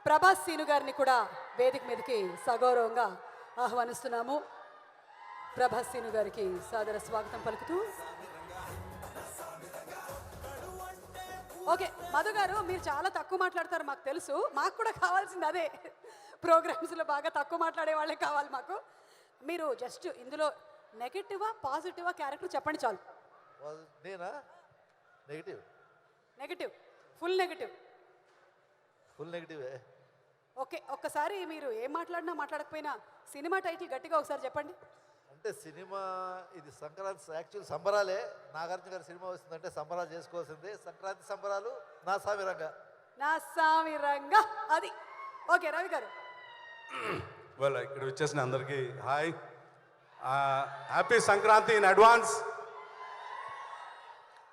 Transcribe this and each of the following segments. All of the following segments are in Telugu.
ప్రభాస్ సీను గారిని కూడా వేదిక మీదకి సగౌరవంగా ఆహ్వానిస్తున్నాము. ప్రభాస్ సీను గారికి సాదర స్వాగతం పలుకుతూ. ఓకే మధు గారు, మీరు చాలా తక్కువ మాట్లాడతారు మాకు తెలుసు. మాకు కూడా కావాల్సింది అదే. ప్రోగ్రామ్స్లో బాగా తక్కువ మాట్లాడే వాళ్ళే కావాలి మాకు. మీరు జస్ట్ ఇందులో నెగటివా పాజిటివా క్యారెక్టర్ చెప్పండి చాలు. నేనా? Negative. Negative, full negative. Full నెగటివే. ఓకే, ఒక్కసారి మీరు ఏం మాట్లాడినా మాట్లాడకపోయినా సినిమా టైటిల్ గట్టిగా ఒకసారి చెప్పండి. అంటే సినిమా ఇది సంక్రాంతి, యాక్చువల్ సంబరాలే. నాగార్జున గారి సినిమా వస్తుందంటే సంబరాలు చేసుకోవాల్సిందే. సంక్రాంతి సంబరాలు నా సామిరంగా. నా సామిరంగా అది. ఓకే రవి గారు. వెల్, ఇక్కడ వచ్చేసిన అందరికీ hi, happy Sankranti in advance.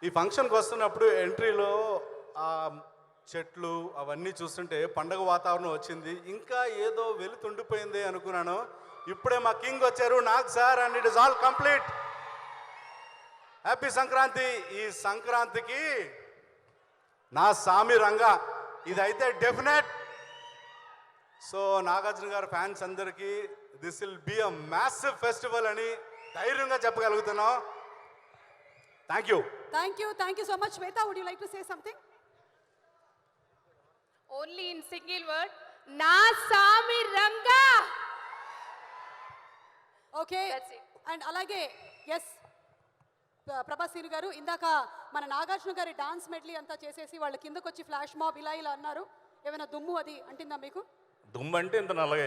ఈ ఫంక్షన్కి వస్తున్నప్పుడు ఎంట్రీలో చెట్లు అవన్నీ చూస్తుంటే పండగ వాతావరణం వచ్చింది. ఇంకా ఏదో వెలుతుండిపోయింది అనుకున్నాను. ఇప్పుడే మా కింగ్ వచ్చారు, Nag sir, and it is all complete. Happy Sankranti. ఈ సంక్రాంతికి నా సామి రంగా ఇదైతే definite. So Nagarjuna garu fans అందరికీ this will be a massive festival అని ధైర్యంగా చెప్పగలుగుతున్నాం. Thank you. Thank you so much. Shweta, would you like to say something? Only in single word, Naa సామి రంగా. ఓకే, అండ్ అలాగే ఎస్ ప్రభాస్ సీను గారు, ఇందాక మన నాగార్జున గారి డాన్స్ మెడ్లీ అంతా చేసేసి వాళ్ళ కిందకు వచ్చి ఫ్లాష్ మాబ్ ఇలా అన్నారు. ఏమైనా దుమ్ము అది అంటిందా మీకు? దుమ్ము అంటే ఇంత నల్లగా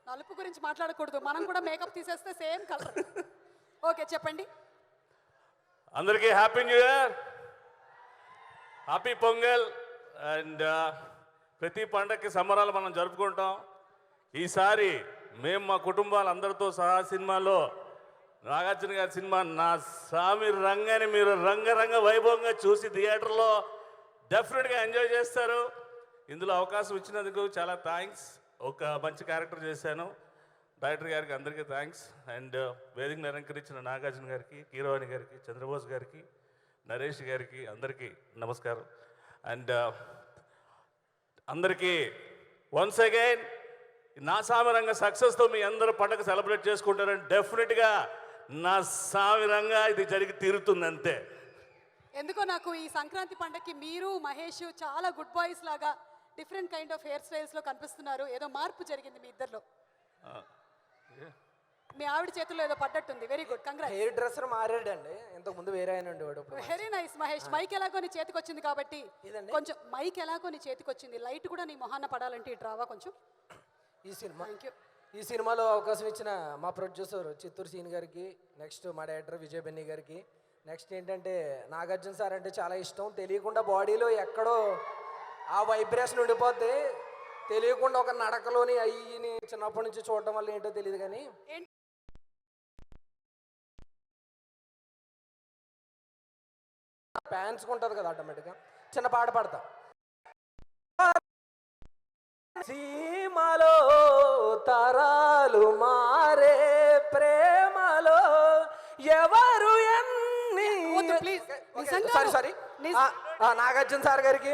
నలుపు గురించి మాట్లాడకూడదు, మనం కూడా మేకప్ తీసేస్తే సేమ్ కలర్. ఓకే చెప్పండి. అందరికీ happy new year, happy pongal. And ప్రతి పండగకి సంబరాలు మనం జరుపుకుంటాం. ఈసారి మేము మా కుటుంబాలందరితో సహా సినిమాలో నాగార్జున గారి సినిమా నా సామి రంగాన్ని మీరు రంగరంగ వైభవంగా చూసి థియేటర్లో డెఫినెట్గా ఎంజాయ్ చేస్తారు. ఇందులో అవకాశం ఇచ్చినందుకు చాలా థ్యాంక్స్. ఒక మంచి క్యారెక్టర్ చేశాను. డైరెక్టర్ గారికి అందరికీ థ్యాంక్స్. అండ్ వేదికను అలంకరించిన నాగార్జున గారికి, కీరవాణి గారికి, చంద్రబోస్ గారికి, నరేష్ గారికి అందరికీ నమస్కారం. అండ్ అందరికీ వన్స్ అగైన్ నా సామిరంగా సక్సెస్తో మీ అందరూ పండుగ సెలబ్రేట్ చేసుకుంటారని డెఫినెట్గా నా సామిరంగా ఇది జరిగి తీరుతుంది అంతే. ఎందుకో నాకు ఈ సంక్రాంతి పండగకి మీరు మహేష్ చాలా గుడ్ బాయ్స్ లాగా డిఫరెంట్ కైండ్ ఆఫ్ హెయిర్ స్టైల్స్లో కనిపిస్తున్నారు. ఏదో మార్పు జరిగింది మీ ఇద్దరిలో. మీ ఆవిడ చేతుల్లో ఏదో పడ్డట్టుంది. Very good, congrats. Hairdresser మారాడండి, ఇంతకు ముందు వేరే ఆయన ఉండేవాడు. Very nice Mahesh. మైక్ ఎలాగో నీ చేతికి వచ్చింది కాబట్టి కొంచెం మైక్ ఎలాగో నీ చేతికి వచ్చింది, లైట్ కూడా నీ మొహాన్న పడాలంటే ఇటు రావా కొంచెం. ఈ సినిమాలో అవకాశం ఇచ్చిన మా ప్రొడ్యూసర్ చిత్తూరు సీన్ గారికి, నెక్స్ట్ మా డైరెక్టర్ విజయ్ బెన్నీ గారికి, నెక్స్ట్ ఏంటంటే నాగార్జున సార్ అంటే చాలా ఇష్టం. తెలియకుండా బాడీలో ఎక్కడో ఆ వైబ్రేషన్ ఉండిపోతే, తెలియకుండా ఒక నడకలోని అయ్యిని చిన్నప్పటి నుంచి చూడటం వల్ల ఏంటో తెలియదు కానీ ఫ్యాన్స్కి ఉంటుంది కదా ఆటోమేటిక్గా. చిన్న పాట పాడతా. సీమలో తరాలు మారే ప్రేమలో ఎవరు ఎన్ని. సారీ నాగార్జున సార్ గారికి,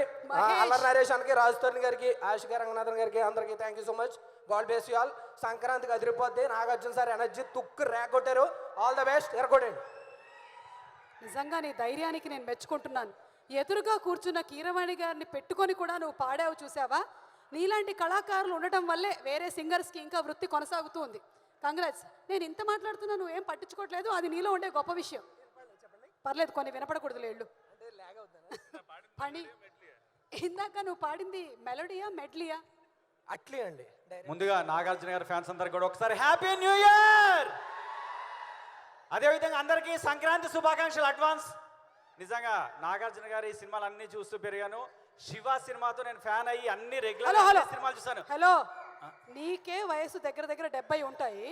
అల్లరి నరేష్ అన్కి, రాజుతోని గారికి, ఆశికా రంగనాథన్ గారికి అందరికీ thank you so much. God bless you all. సంక్రాంతికి అదిరిపోద్ది. నాగార్జున సార్ ఎనర్జీ తుక్కు రేగొట్టారు. All the best. ఎరగొట్టండి. నిజంగా నీ ధైర్యానికి నేను మెచ్చుకుంటున్నాను. ఎదురుగా కూర్చున్న కీరవాణి గారిని పెట్టుకొని కూడా నువ్వు పాడావు, చూసావా? నీలాంటి కళాకారులు ఉండటం వల్లే వేరే సింగర్స్కి ఇంకా వృత్తి కొనసాగుతూ ఉంది. కంగ్రాట్స్. నేను ఇంత మాట్లాడుతున్నా నువ్వేం పట్టించుకోవట్లేదు, అది నీలో ఉండే గొప్ప విషయం. పర్లేదు, కొన్ని వినపడకూడదు లేళ్ళు. పని ఇందాక నువ్వు పాడింది మెలోడియా మెడ్లియా? అట్లీ అండి. ముందుగా నాగార్జున గారి ఫ్యాన్స్ అందరికి కూడా ఒకసారి హ్యాపీ న్యూ ఇయర్. అదేవిధంగా అందరికీ సంక్రాంతి శుభాకాంక్షలు అడ్వాన్స్. నిజంగా నాగార్జున గారి సినిమాలు అన్ని చూస్తూ పెరిగాను. శివ సినిమాతో నేను ఫ్యాన్ అయ్యి అన్ని రెగ్యులర్ సినిమాలు చూసాను. హలో, నీకే వయసు దగ్గర దగ్గర 70 ఉంటాయి,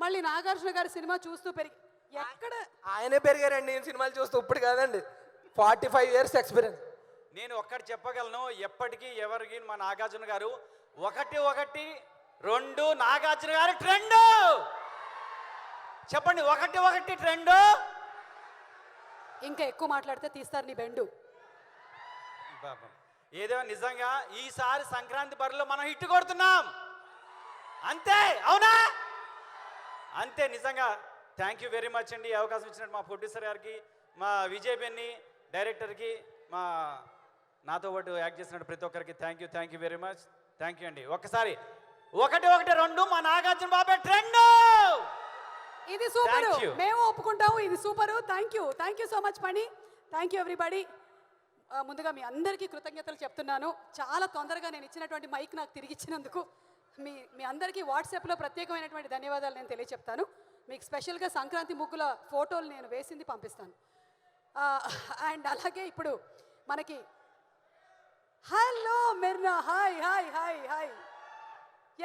మళ్ళీ నాగార్జున గారి సినిమా చూస్తూ పెరిగి ఎక్కడ? ఆయనే పెరిగారండి నేను సినిమాలు చూస్తూ. ఇప్పుడు కాదండి, 45 years ఎక్స్పీరియన్స్. నేను ఒక్కటి చెప్పగలను, ఎప్పటికీ ఎవరికి మా నాగార్జున గారు 1-1-2 నాగార్జున గారి ట్రెండ్. చెప్పండి, 1-1 ట్రెండ్. ఇంకా ఎక్కువ మాట్లాడితే తీస్తారు నీ బెండు. ఏదో నిజంగా ఈసారి సంక్రాంతి బరిలో మనం హిట్ కొడుతున్నాం. అంతే, అవునా? అంతే. నిజంగా థ్యాంక్ యూ వెరీ మచ్ అండి. ఈ అవకాశం ఇచ్చినట్టు మా ప్రొడ్యూసర్ గారికి, మా విజయ్ బెన్ని డైరెక్టర్కి, మా నాతో పాటు యాక్ట్ చేసినట్టు ప్రతి ఒక్కరికి thank you very much. Thank you అండి. ఒక్కసారి 1-1-2 మా నాగార్జున బాబే ట్రెండ్. ఇది సూపర్, Thank you. మేము ఒప్పుకుంటాము, ఇది super. Thank you so much పని. Thank you everybody. ముందుగా మీ అందరికీ కృతజ్ఞతలు చెప్తున్నాను. చాలా తొందరగా నేను ఇచ్చినటువంటి మైక్ నాకు తిరిగి ఇచ్చినందుకు మీ అందరికీ వాట్సాప్లో ప్రత్యేకమైనటువంటి ధన్యవాదాలు నేను తెలియచెప్తాను. మీకు స్పెషల్గా సంక్రాంతి ముగ్గుల ఫోటోలు నేను వేసింది పంపిస్తాను. అండ్ అలాగే ఇప్పుడు మనకి hello Mirna, hi.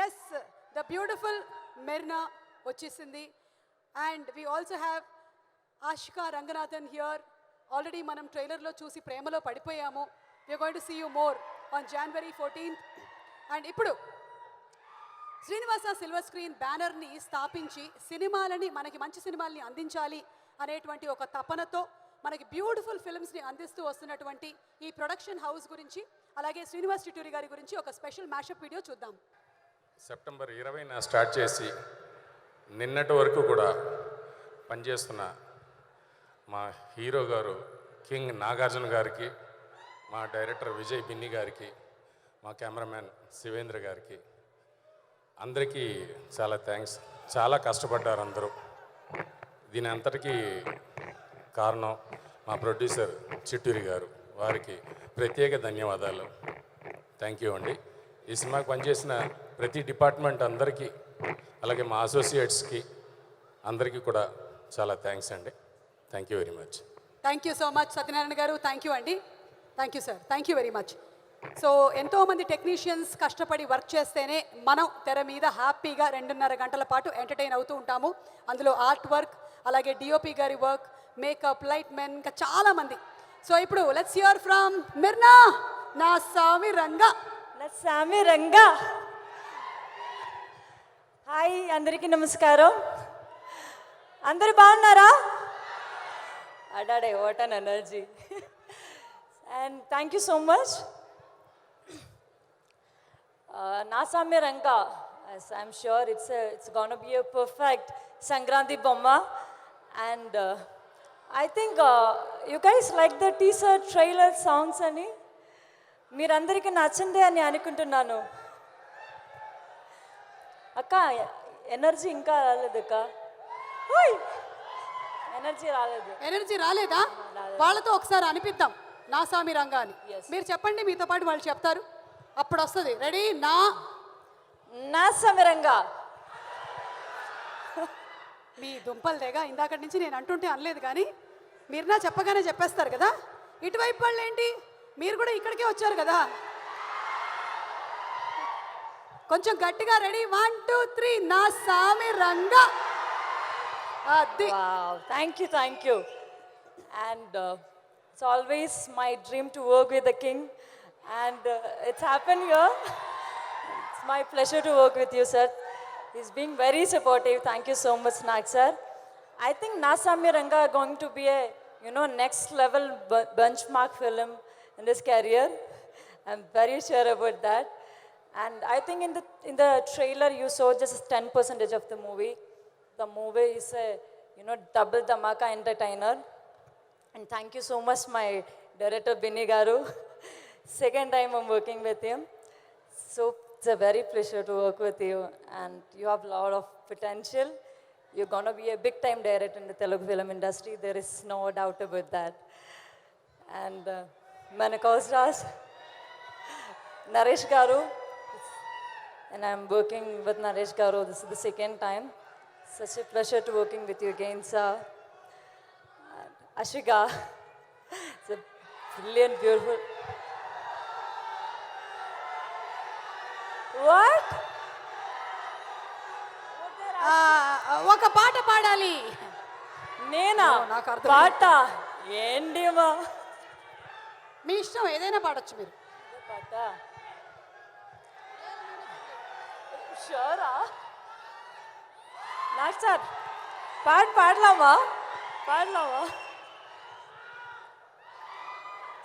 Yes, the beautiful Mirna వచ్చేసింది. And we also have Ashika Ranganathan here. Already మనం ట్రైలర్లో చూసి ప్రేమలో పడిపోయాము. We're going to see you more on January 14th. And ఇప్పుడు శ్రీనివాస సిల్వర్ స్క్రీన్ బ్యానర్ని స్థాపించి సినిమాలని, మనకి మంచి సినిమాల్ని అందించాలి అనేటువంటి ఒక తపనతో మనకి బ్యూటిఫుల్ ఫిల్మ్స్ని అందిస్తూ వస్తున్నటువంటి ఈ ప్రొడక్షన్ హౌస్ గురించి, అలాగే శ్రీనివాస్ చిట్టూరి గారి గురించి ఒక స్పెషల్ మ్యాషప్ వీడియో చూద్దాం. సెప్టెంబర్ 20న స్టార్ట్ చేసి నిన్నటి వరకు కూడా పనిచేస్తున్న మా హీరో గారు కింగ్ నాగార్జున గారికి, మా డైరెక్టర్ విజయ్ బిన్ని గారికి, మా కెమెరామ్యాన్ శివేంద్ర గారికి, అందరికీ చాలా థ్యాంక్స్. చాలా కష్టపడ్డారు అందరూ. దీని అంతటికీ కారణం మా ప్రొడ్యూసర్ చిట్టూరి గారు. వారికి ప్రత్యేక ధన్యవాదాలు. థ్యాంక్ యూ అండి. ఈ సినిమాకి పనిచేసిన ప్రతి డిపార్ట్మెంట్ అందరికీ, అలాగే మా అసోసియేట్స్కి అందరికీ కూడా చాలా థ్యాంక్స్ అండి. Thank you very much. Thank you so much Satyanarayana గారు. థ్యాంక్ యూ అండి. Thank you sir. Thank you very much. So ఎంతోమంది టెక్నీషియన్స్ కష్టపడి వర్క్ చేస్తేనే మనం తెర మీద హ్యాపీగా 2.5 గంటల పాటు ఎంటర్టైన్ అవుతూ ఉంటాము. అందులో ఆర్ట్ వర్క్, అలాగే డిఓపి గారి వర్క్, మేకప్, లైట్ మెన్, ఇంకా చాలామంది. సో ఇప్పుడు లెట్స్ హియర్ ఫ్రమ్ మిర్నా, నా సామి రంగా. హాయ్, అందరికీ నమస్కారం. అందరు బాగున్నారా? అడాడే, what an energy. And thank you so much. Nasamya Ranga, as I'm sure it's gonna be a perfect Sankranti Bomma. And I think you guys like the teaser trailer songs ani. మీరందరికీ నచ్చిందే అని అనుకుంటున్నాను. అక్క ఎనర్జీ ఇంకా రాలేదు అక్క. ఎనర్జీ రాలేదా? వాళ్ళతో ఒకసారి అనిపిద్దాం నా సామి రంగా అని. మీరు చెప్పండి, మీతో పాటు వాళ్ళు చెప్తారు, అప్పుడు వస్తుంది. రెడీ? నా సామి రంగా. మీ దుంపలు తెగ ఇందాకటి నుంచి నేను అంటుంటే అనలేదు, కానీ మీరు నా చెప్పగానే చెప్పేస్తారు కదా. ఇటువైపు వాళ్ళు ఏంటి, మీరు కూడా ఇక్కడికే వచ్చారు కదా. కొంచెం గట్టిగా. రెడీ? 1 2 3 నా సామి రంగా. అది. Thank you. And it's always my dream to work with the king. And it's happened here. It's my pleasure to work with you, sir. He's being very supportive. Thank you so much, Nag sir. I think Nasamya Ranga are going to be a next level benchmark film in his career. I'm very sure about that. And I think in the trailer you saw just 10% of the movie. The movie is a double dhamaka entertainer. And thank you so much, my director Binny Garu. Second time I'm working with him. So it's a very pleasure to work with you, and you have a lot of potential. You're going to be a big time director in the Telugu film industry. There is no doubt about that. And Manakosras, Naresh Garu, and I'm working with Naresh Garu. This is the second time. Such a pleasure to working with you again, sir. Ashika, it's a brilliant, beautiful. What? ఒక పాట పాడాలి. నేనా? నాకు అర్థం. పాట ఏంటిమా? మీ ఇష్టం, ఏదైనా పాడొచ్చు మీరు. పాట షూరా? నాకు సార్ పాడలామా?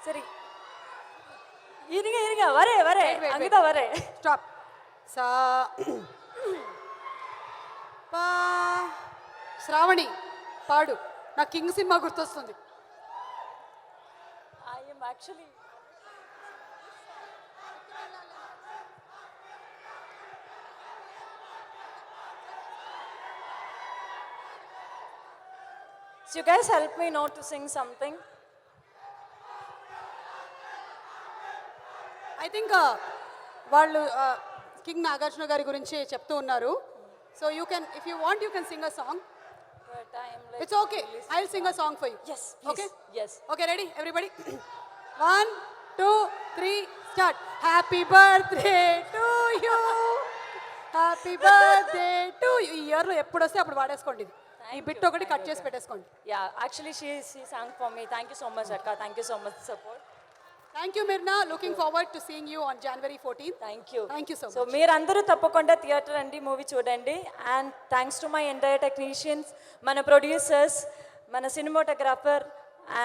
సరే, இருங்க வரே wait. அங்கதான் வரே. స్టాప్. సా పా శ్రావణి పాడు. నా కింగ్ సినిమా గుర్తొస్తుంది. I am actually So you guys help me now to sing something. I think వాళ్ళు కింగ్ నాగార్జున గారి గురించి చెప్తూ ఉన్నారు. So you can if you want you can sing a song. But I am like it's okay. I will sing a song for you. Yes, please. Okay Yes. Okay ready everybody. 1 2 3 start. Happy birthday to you, happy birthday to you. ఈ ఇయర్లో ఎప్పుడు వస్తే అప్పుడు వాడేసుకోండి. ఇది ఈ బిట్ ఒకటి కట్ చేసి పెట్టేసుకోండి. Yeah, actually she sang for me. Thank you so much Akka. Thank you so much for support. Thank you Mirna. Looking forward to seeing you on January 14th. Thank you. Thank you so So much. మీరందరూ తప్పకుండా థియేటర్ అండి, మూవీ చూడండి. And thanks to my entire technicians, మన ప్రొడ్యూసర్స్, మన cinematographer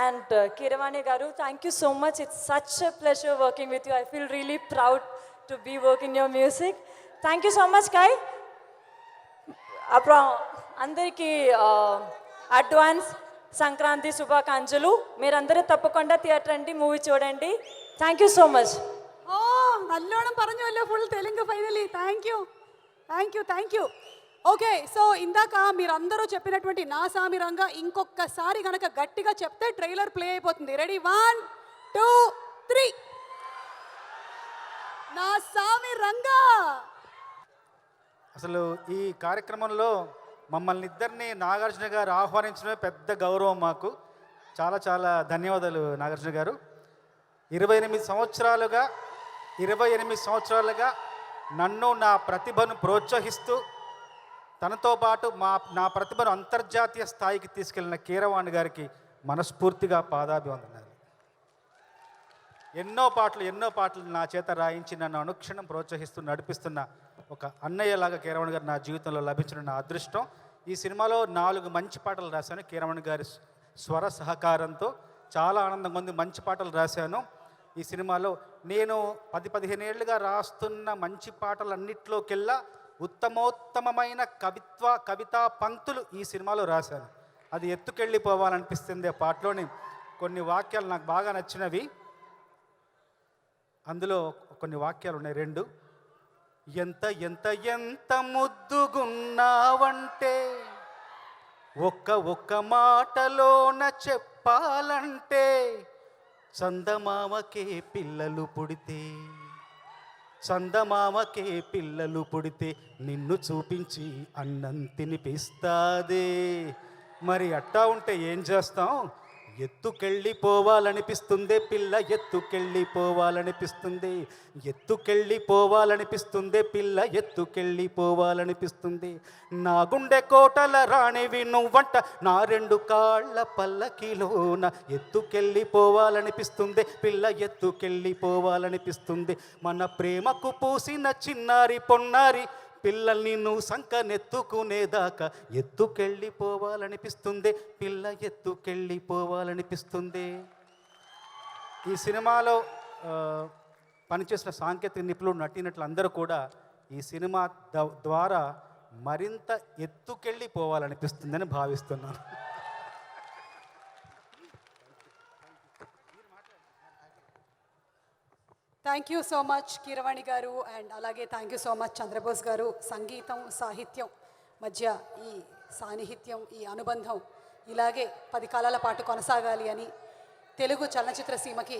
and Keeravani garu. Thank you so much. It's such a pleasure working with you. I feel really proud to be working your music. Thank you so much కాయ్. అప్పుడు అందరికీ అడ్వాన్స్ సంక్రాంతి శుభాకాంక్షలు. మీరందరూ తప్పకుండా థియేటర్ అండి, మూవీ చూడండి. Thank you so much. ഓ നല്ലോണം പറഞ്ഞല്ലോ full Telugu finally. Thank you. Okay, so ఇందాక మీరందరూ చెప్పినటువంటి నా సామి రంగా ఇంకొకసారి గనక గట్టిగా చెప్తే ట్రైలర్ ప్లే అయిపోతుంది. రెడీ 1 2 3. నా సామి రంగా. అసలు ఈ కార్యక్రమంలో మమ్మల్ని ఇద్దరిని నాగార్జున గారు ఆహ్వానించడమే పెద్ద గౌరవం మాకు. చాలా చాలా ధన్యవాదాలు నాగార్జున గారు. 28 సంవత్సరాలుగా నన్ను నా ప్రతిభను ప్రోత్సహిస్తూ తనతో పాటు నా ప్రతిభను అంతర్జాతీయ స్థాయికి తీసుకెళ్లిన కీరవాణి గారికి మనస్ఫూర్తిగా పాదాభివందనాలు. ఎన్నో పాటలు నా చేత రాయించి నన్ను అనుక్షణం ప్రోత్సహిస్తూ నడిపిస్తున్న ఒక అన్నయ్యలాగా కీరవాణి గారు నా జీవితంలో లభించిన నా అదృష్టం. ఈ సినిమాలో 4 మంచి పాటలు రాశాను కీరవాణి గారి స్వర సహకారంతో. చాలా ఆనందంగా ఉంది. మంచి పాటలు రాశాను ఈ సినిమాలో. నేను 10-15 ఏళ్ళుగా రాస్తున్న మంచి పాటలన్నిట్లోకెల్లా ఉత్తమోత్తమమైన కవితా పంక్తులు ఈ సినిమాలో రాశాను. అది ఎత్తుకెళ్ళిపోవాలనిపిస్తుంది. ఆ పాటలోని కొన్ని వాక్యాలు నాకు బాగా నచ్చినవి. అందులో కొన్ని వాక్యాలు ఉన్నాయి 2. ఎంత ఎంత ఎంత ముద్దుగున్నావంటే ఒక్క మాటలోన చెప్పాలంటే చందమామకే పిల్లలు పుడితే నిన్ను చూపించి అన్నం తినిపిస్తాదే. మరి అట్టా ఉంటే ఏం చేస్తాం? ఎత్తుకెళ్ళిపోవాలనిపిస్తుంది పిల్ల, ఎత్తుకెళ్ళిపోవాలనిపిస్తుంది. నా గుండె కోటల రాణివి నువ్వంట, నా 2 కాళ్ళ పల్లకిలోన ఎత్తుకెళ్ళిపోవాలనిపిస్తుంది పిల్ల, ఎత్తుకెళ్ళిపోవాలనిపిస్తుంది. మన ప్రేమకు పూసిన చిన్నారి పొన్నారి పిల్లల్ని నువ్వు సంకనెత్తుకునేదాకా ఎత్తుకెళ్ళిపోవాలనిపిస్తుంది పిల్ల, ఎత్తుకెళ్ళిపోవాలనిపిస్తుంది. ఈ సినిమాలో పనిచేసిన సాంకేతిక నిపుణులు, నటీనటులు అందరూ కూడా ఈ సినిమా ద్వారా మరింత ఎత్తుకెళ్ళిపోవాలనిపిస్తుందని భావిస్తున్నాను. Thank you so much Keeravani garu. And అలాగే thank you so much Chandrabose garu. సంగీతం సాహిత్యం మధ్య ఈ సాన్నిహిత్యం, ఈ అనుబంధం ఇలాగే 10 కాలాల పాటు కొనసాగాలి అని, తెలుగు చలనచిత్ర సీమకి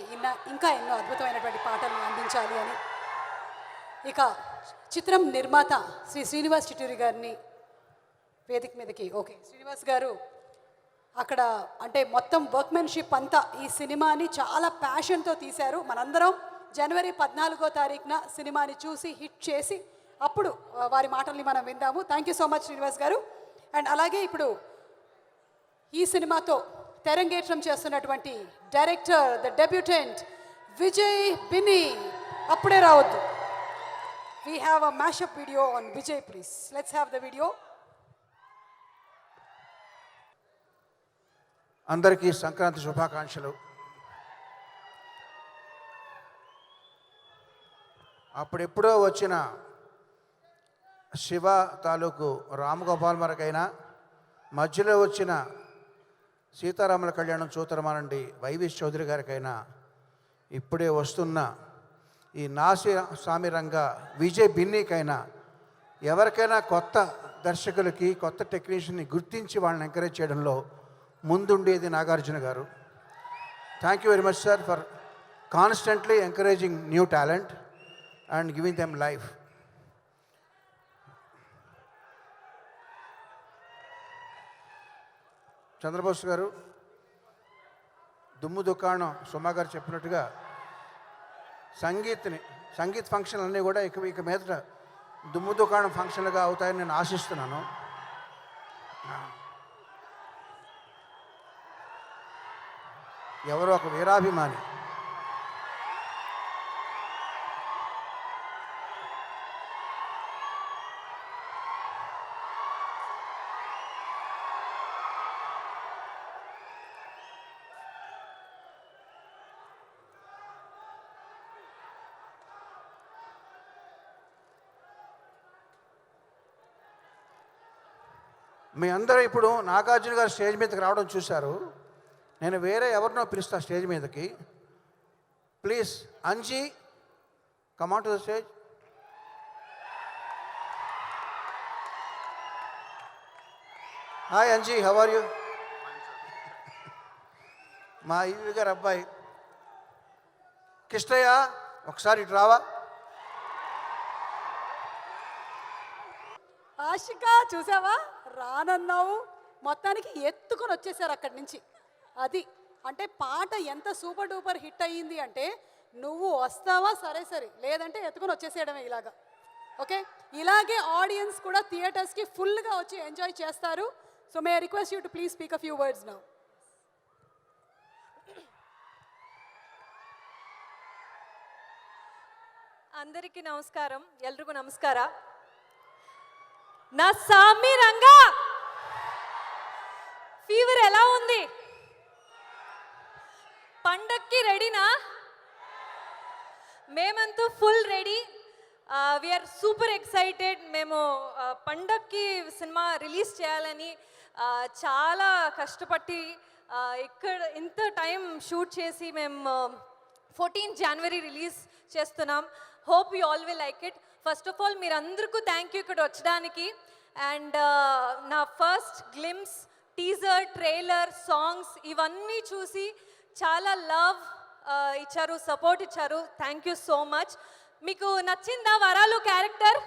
ఇంకా ఎన్నో అద్భుతమైనటువంటి పాటలను అందించాలి అని. ఇక చిత్రం నిర్మాత శ్రీ శ్రీనివాస్ చిట్టూరి గారిని వేదిక మీదకి. ఓకే శ్రీనివాస్ గారు అక్కడ అంటే మొత్తం వర్క్మెన్షిప్ అంతా ఈ సినిమాని చాలా ప్యాషన్తో తీశారు. మనందరం January 14వ తారీఖున సినిమాని చూసి హిట్ చేసి అప్పుడు వారి మాటల్ని మనం విందాము. Thank you so much Srinivas గారు. అండ్ అలాగే ఇప్పుడు ఈ సినిమాతో తెరంగేట్రం చేస్తున్నటువంటి డైరెక్టర్, ద డెబ్యూటెంట్ విజయ్ బిని. అప్పుడే రావద్దు. We have a mashup video on Vijay, please let's have the video. అందరికీ సంక్రాంతి శుభాకాంక్షలు. అప్పుడెప్పుడో వచ్చిన శివ తాలూకు రామగోపాల్ మరకైనా, మధ్యలో వచ్చిన సీతారాముల కళ్యాణం చూతరమానండి వైవి చౌదరి గారికైనా, ఇప్పుడే వస్తున్న ఈ నాసిసామిరంగ విజయ్ బిన్నీకైనా, ఎవరికైనా కొత్త దర్శకులకి కొత్త టెక్నీషియన్ని గుర్తించి వాళ్ళని ఎంకరేజ్ చేయడంలో ముందుండేది Nagarjuna garu. Thank you very much sir for constantly encouraging new talent and giving them life. Chandrabose garu, దుమ్ము దుకాణం సుమా గారు చెప్పినట్టుగా సంగీత్ ఫంక్షన్లు అన్నీ కూడా ఇక మీదట దుమ్ము దుకాణం ఫంక్షన్లుగా అవుతాయని నేను ఆశిస్తున్నాను. ఎవరో ఒక వీరాభిమాని మీ అందరూ ఇప్పుడు నాగార్జున గారు స్టేజ్ మీదకి రావడం చూశారు. నేను వేరే ఎవరినో పిలుస్తా స్టేజ్ మీదకి. Please Anji, come on to the stage. Hi Anji, how are you? మా ఈవి గారు అబ్బాయి కిష్టయ్య, ఒకసారి ఇటు రావా? ఆశిక, చూసావా, రానన్నావు, మొత్తానికి ఎత్తుకొని వచ్చేసారు అక్కడి నుంచి. అది అంటే పాట ఎంత సూపర్ డూపర్ హిట్ అయ్యింది అంటే నువ్వు వస్తావా, సరే సరే, లేదంటే ఎత్తుకొని వచ్చేసేయడమే ఇలాగా. ఓకే, ఇలాగే ఆడియన్స్ కూడా థియేటర్స్కి ఫుల్గా వచ్చి ఎంజాయ్ చేస్తారు. So may I request you to please speak a few words now. అందరికీ నమస్కారం, ఎల్ರಿಗೂ నమస్ಕಾರ. నా సామి రంగా ఫీవర్ ఎలా ఉంది? పండక్కి రెడీనా? మేమంతా full ready. We're super excited. మేము పండక్కి సినిమా రిలీజ్ చేయాలని చాలా కష్టపట్టి ఇక్కడ ఇంత టైం షూట్ చేసి మేము 14 జనవరి రిలీజ్ చేస్తున్నాం. Hope you all will like it. First of all మీరందరికీ థ్యాంక్ యూ ఇక్కడ వచ్చడానికి. అండ్ నా first glimpse, teaser, trailer, songs ఇవన్నీ చూసి చాలా లవ్ ఇచ్చారు, సపోర్ట్ ఇచ్చారు. Thank you so much. మీకు నచ్చిందా వరాలు క్యారెక్టర్?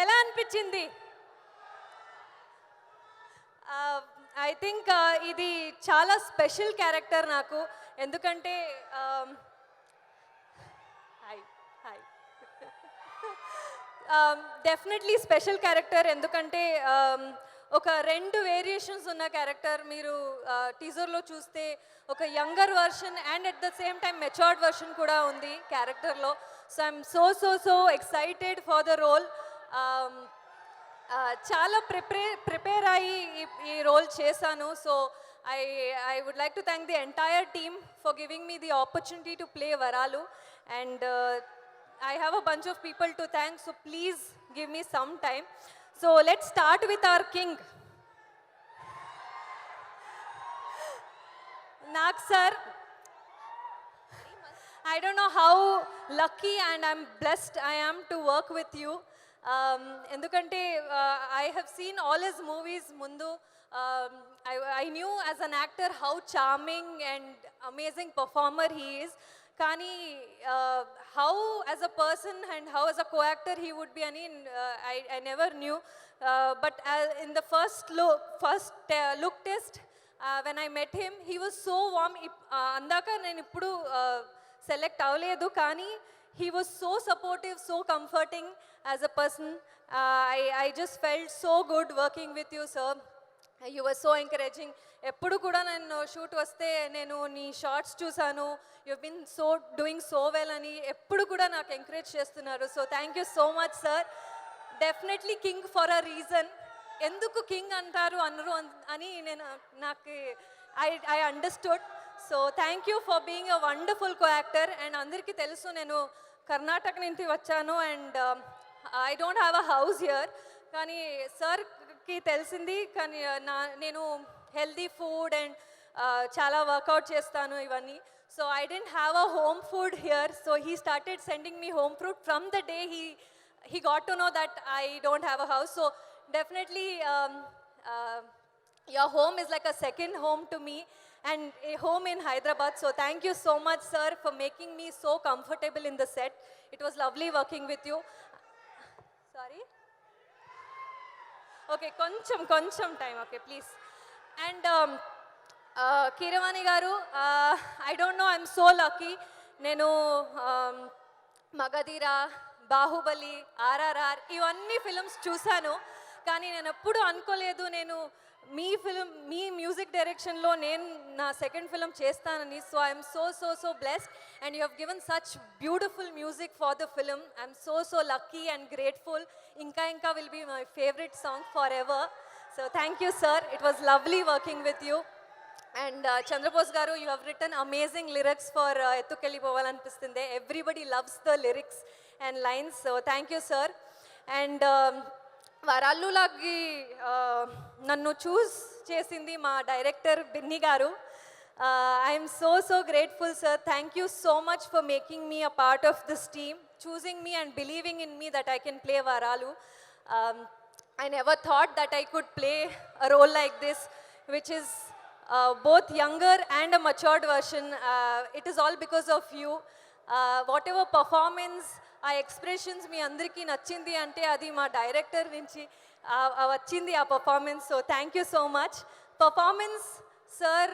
ఎలా అనిపించింది? ఐ థింక్ ఇది చాలా స్పెషల్ క్యారెక్టర్ నాకు. ఎందుకంటే డెఫినెట్లీ స్పెషల్ క్యారెక్టర్. ఎందుకంటే ఒక 2 వేరియేషన్స్ ఉన్న క్యారెక్టర్. మీరు టీజర్లో చూస్తే ఒక younger version and at the same time matured version కూడా ఉంది క్యారెక్టర్లో. So I'm so excited for the role. చాలా ప్రిపేర్ అయ్యి ఈ రోల్ చేశాను. So I would like to thank the entire team for giving me the opportunity to play Varalu. And I have a bunch of people to thank, so please give me some time. So let's start with our king. Nag sir, I don't know how lucky and I'm blessed I am to work with you. Endukante I have seen all his movies mundu. I knew as an actor how charming and amazing performer he is. Kani how as a person and how as a co-actor he would be ani I never knew. But in the first look test when I met him, he was so warm. Andaka nenu ippudu select avaledu, kani he was so supportive, so comforting as a person. I just felt so good working with you, sir. You were so encouraging. ఎప్పుడు కూడా నేను షూట్ వస్తే నేను నీ షార్ట్స్ చూసాను, you been doing so well అని ఎప్పుడు కూడా నాకు ఎంకరేజ్ చేస్తున్నారు. So thank you so much sir. Definitely king for a reason. ఎందుకు కింగ్ అంటారు అనరు అని నాకు I understood. So thank you for being a wonderful co actor. And అందరికీ తెలుసు నేను కర్ణాటక నుంచి వచ్చాను and I don't have a house here. కానీ సార్కి తెలిసింది, కానీ నేను హెల్దీ ఫుడ్ అండ్ చాలా వర్కౌట్ చేస్తాను ఇవన్నీ. So I didn't have a home food here. So he started sending me home food from the day he got to know that I don't have a house. So definitely your home is like a second home to me and a home in Hyderabad. So thank you so much, sir, for making me so comfortable in the set. It was lovely working with you. Sorry? Okay, koncham time, okay, please. And Keeravani garu, I don't know, I'm so lucky. Nenu Magadira, Baahubali, RRR ఇవన్నీ ఫిల్మ్స్ చూశాను. కానీ నేను ఎప్పుడు అనుకోలేదు నేను మీ మ్యూజిక్ డైరెక్షన్లో నేను నా సెకండ్ ఫిల్మ్ చేస్తానని. So I'm so blessed and you have given such beautiful music for the film. I'm so lucky and grateful. ఇంకా will be my favourite song forever. So thank you sir, it was lovely working with you. And Chandrabose garu, you have written amazing lyrics for ఎత్తుకెళ్ళిపోవాలనిపిస్తుంది. Everybody loves the lyrics and lines. So thank you, sir. And varallulagi nannu choose chesindi ma director Binni garu. I am so grateful, sir. Thank you so much for making me a part of this team, choosing me and believing in me that I can play Varallu. I never thought that I could play a role like this, which is both younger and a matured version. It is all because of you. Whatever performance, ఆ ఎక్స్ప్రెషన్స్ మీ అందరికీ నచ్చింది అంటే అది మా డైరెక్టర్ నుంచి వచ్చింది ఆ performance. So thank you so much. Performance sir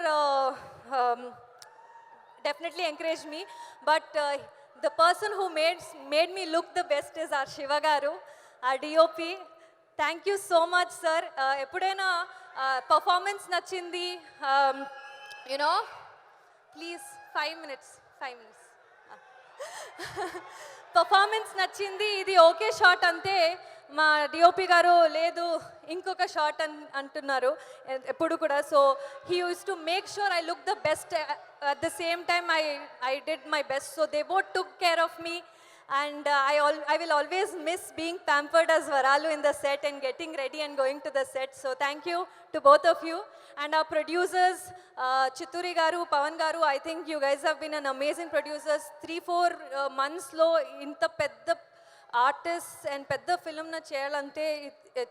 definitely encourage me, but the person who made me look the best is R Shiva garu, ఆ DOP. Thank you so much sir. ఎప్పుడైనా పర్ఫార్మెన్స్ నచ్చింది, యునో ప్లీజ్ 5 minutes పర్ఫార్మెన్స్ నచ్చింది, ఇది ఓకే షాట్ అంతే. మా డిఓపి గారు లేదు ఇంకొక షాట్ అంటున్నారు ఎప్పుడు కూడా. So he use to make sure I look the best at the same time I did my best. So they both took care of me and I will always miss being pampered as Varallu in the set and getting ready and going to the set. So thank you to both of you. And our producers, Chitturi garu, Pavan garu, I think you guys have been an amazing producers. 3-4 months lo inta pedda artists and pedda film na cheyalante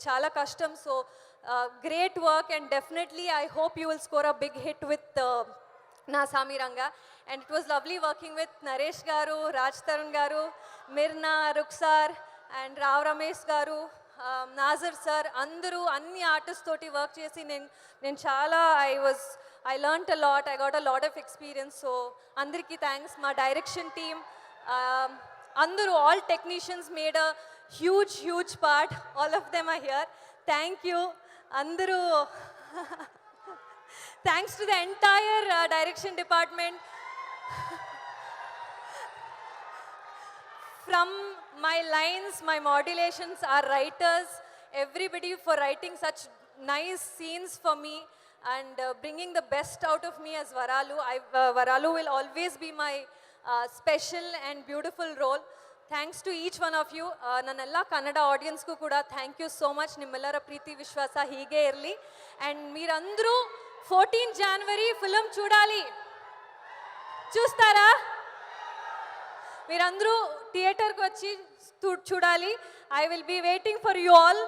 chala kashtam. So great work, and definitely I hope you will score a big hit with Na Samiranga. And it was lovely working with Naresh garu, Raj Tarun garu, Mirna, Ruksar and Rao Ramesh garu, Nazar sir, andaru anni artists toti work chesi nen chala I learnt a lot. I got a lot of experience. So andariki thanks. Ma direction team, andaru all technicians made a huge part. All of them are here. Thank you andaru. Thanks to the entire direction department. From my lines, my modulations, our writers, everybody for writing such nice scenes for me and bringing the best out of me as Varallu. Varallu will always be my special and beautiful role. Thanks to each one of you. Nannella Kannada audience ku kuda thank you so much. Nimmellara Preeti Vishwasa hige irli. And meerandru 14 January film చూడాలి. చూస్తారా? మీరందరూ థియేటర్కి వచ్చి చూడాలి. I will be waiting for you all.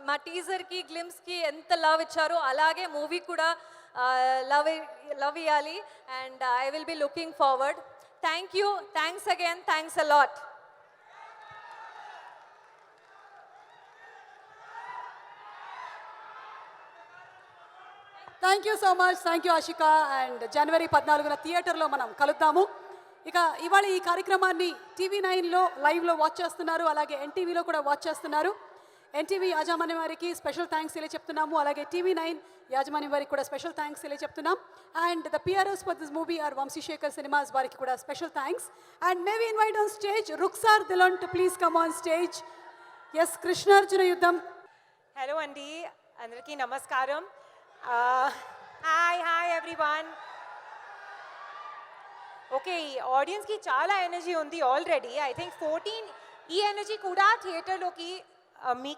మా టీజర్కి గ్లిమ్స్కి ఎంత లవ్ ఇచ్చారో అలాగే మూవీ కూడా లవ్ ఇవ్వాలి. And I will be looking forward. Thank you. Thanks again. Thanks a lot. Thank you so much. Thank you Ashika. And జనవరి 14న థియేటర్లో మనం కలుద్దాము. ఇక ఇవాళ ఈ కార్యక్రమాన్ని TV9లో లైవ్లో వాచ్ చేస్తున్నారు, అలాగే NTVలో కూడా వాచ్ చేస్తున్నారు. NTV యాజమాన్యం వారికి స్పెషల్ థ్యాంక్స్ తెలియచెప్తున్నాము, అలాగే TV9 యాజమాన్యం వారికి కూడా స్పెషల్ థ్యాంక్స్ తెలియచెప్తున్నాం. And the PROs for this movie are Vamsi Shekar cinemas, వారికి కూడా special thanks. And may we invite on stage Rukshar Dhillon to please come on stage. Yes, Krishnarjuna Yuddham. Hello అండి, అందరికీ నమస్కారం. Hi everyone. ఓకే ఆడియన్స్కి చాలా ఎనర్జీ ఉంది ఆల్రెడీ. ఐ థింక్ 14 ఈ ఎనర్జీ కూడా థియేటర్లోకి మీ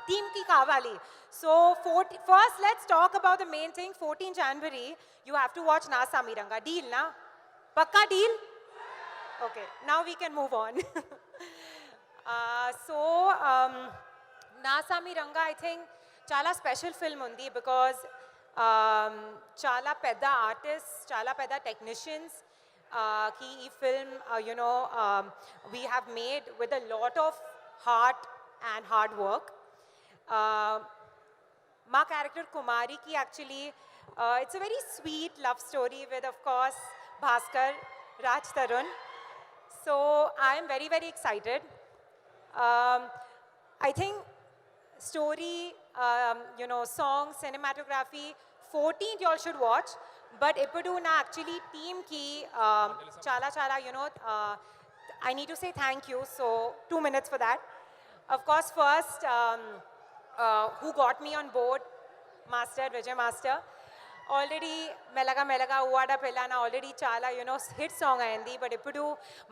టీమ్కి కావాలి. So first let's talk about the main thing. 14 January you have to watch Naa సామి రంగా. డీల్ నా? పక్కా deal? Okay now we can move on. So Naa సామి రంగా ఐ థింక్ చాలా స్పెషల్ ఫిల్మ్ ఉంది బికాజ్ చాలా పెద్ద ఆర్టిస్ట్, చాలా పెద్ద టెక్నీషియన్స్ కి ఈ film you know we have made with a lot of heart and hard work. మా క్యారెక్టర్ కుమారికి actually it's a very sweet love story with of course Bhaskar Raj Tarun. So I am very very excited. I think story, you know, song, cinematography, 14th you all should watch. But ippudu na actually team ki chala chala, you know, I need to say thank you. So 2 minutes for that. Of course, first who got me on board, Master Vijay Master. Already మెల్లగా మెల్లగా ఊవాడ పెళ్ళాన ఆల్రెడీ చాలా యునో హిట్ సాంగ్ అయింది. బట్ ఇప్పుడు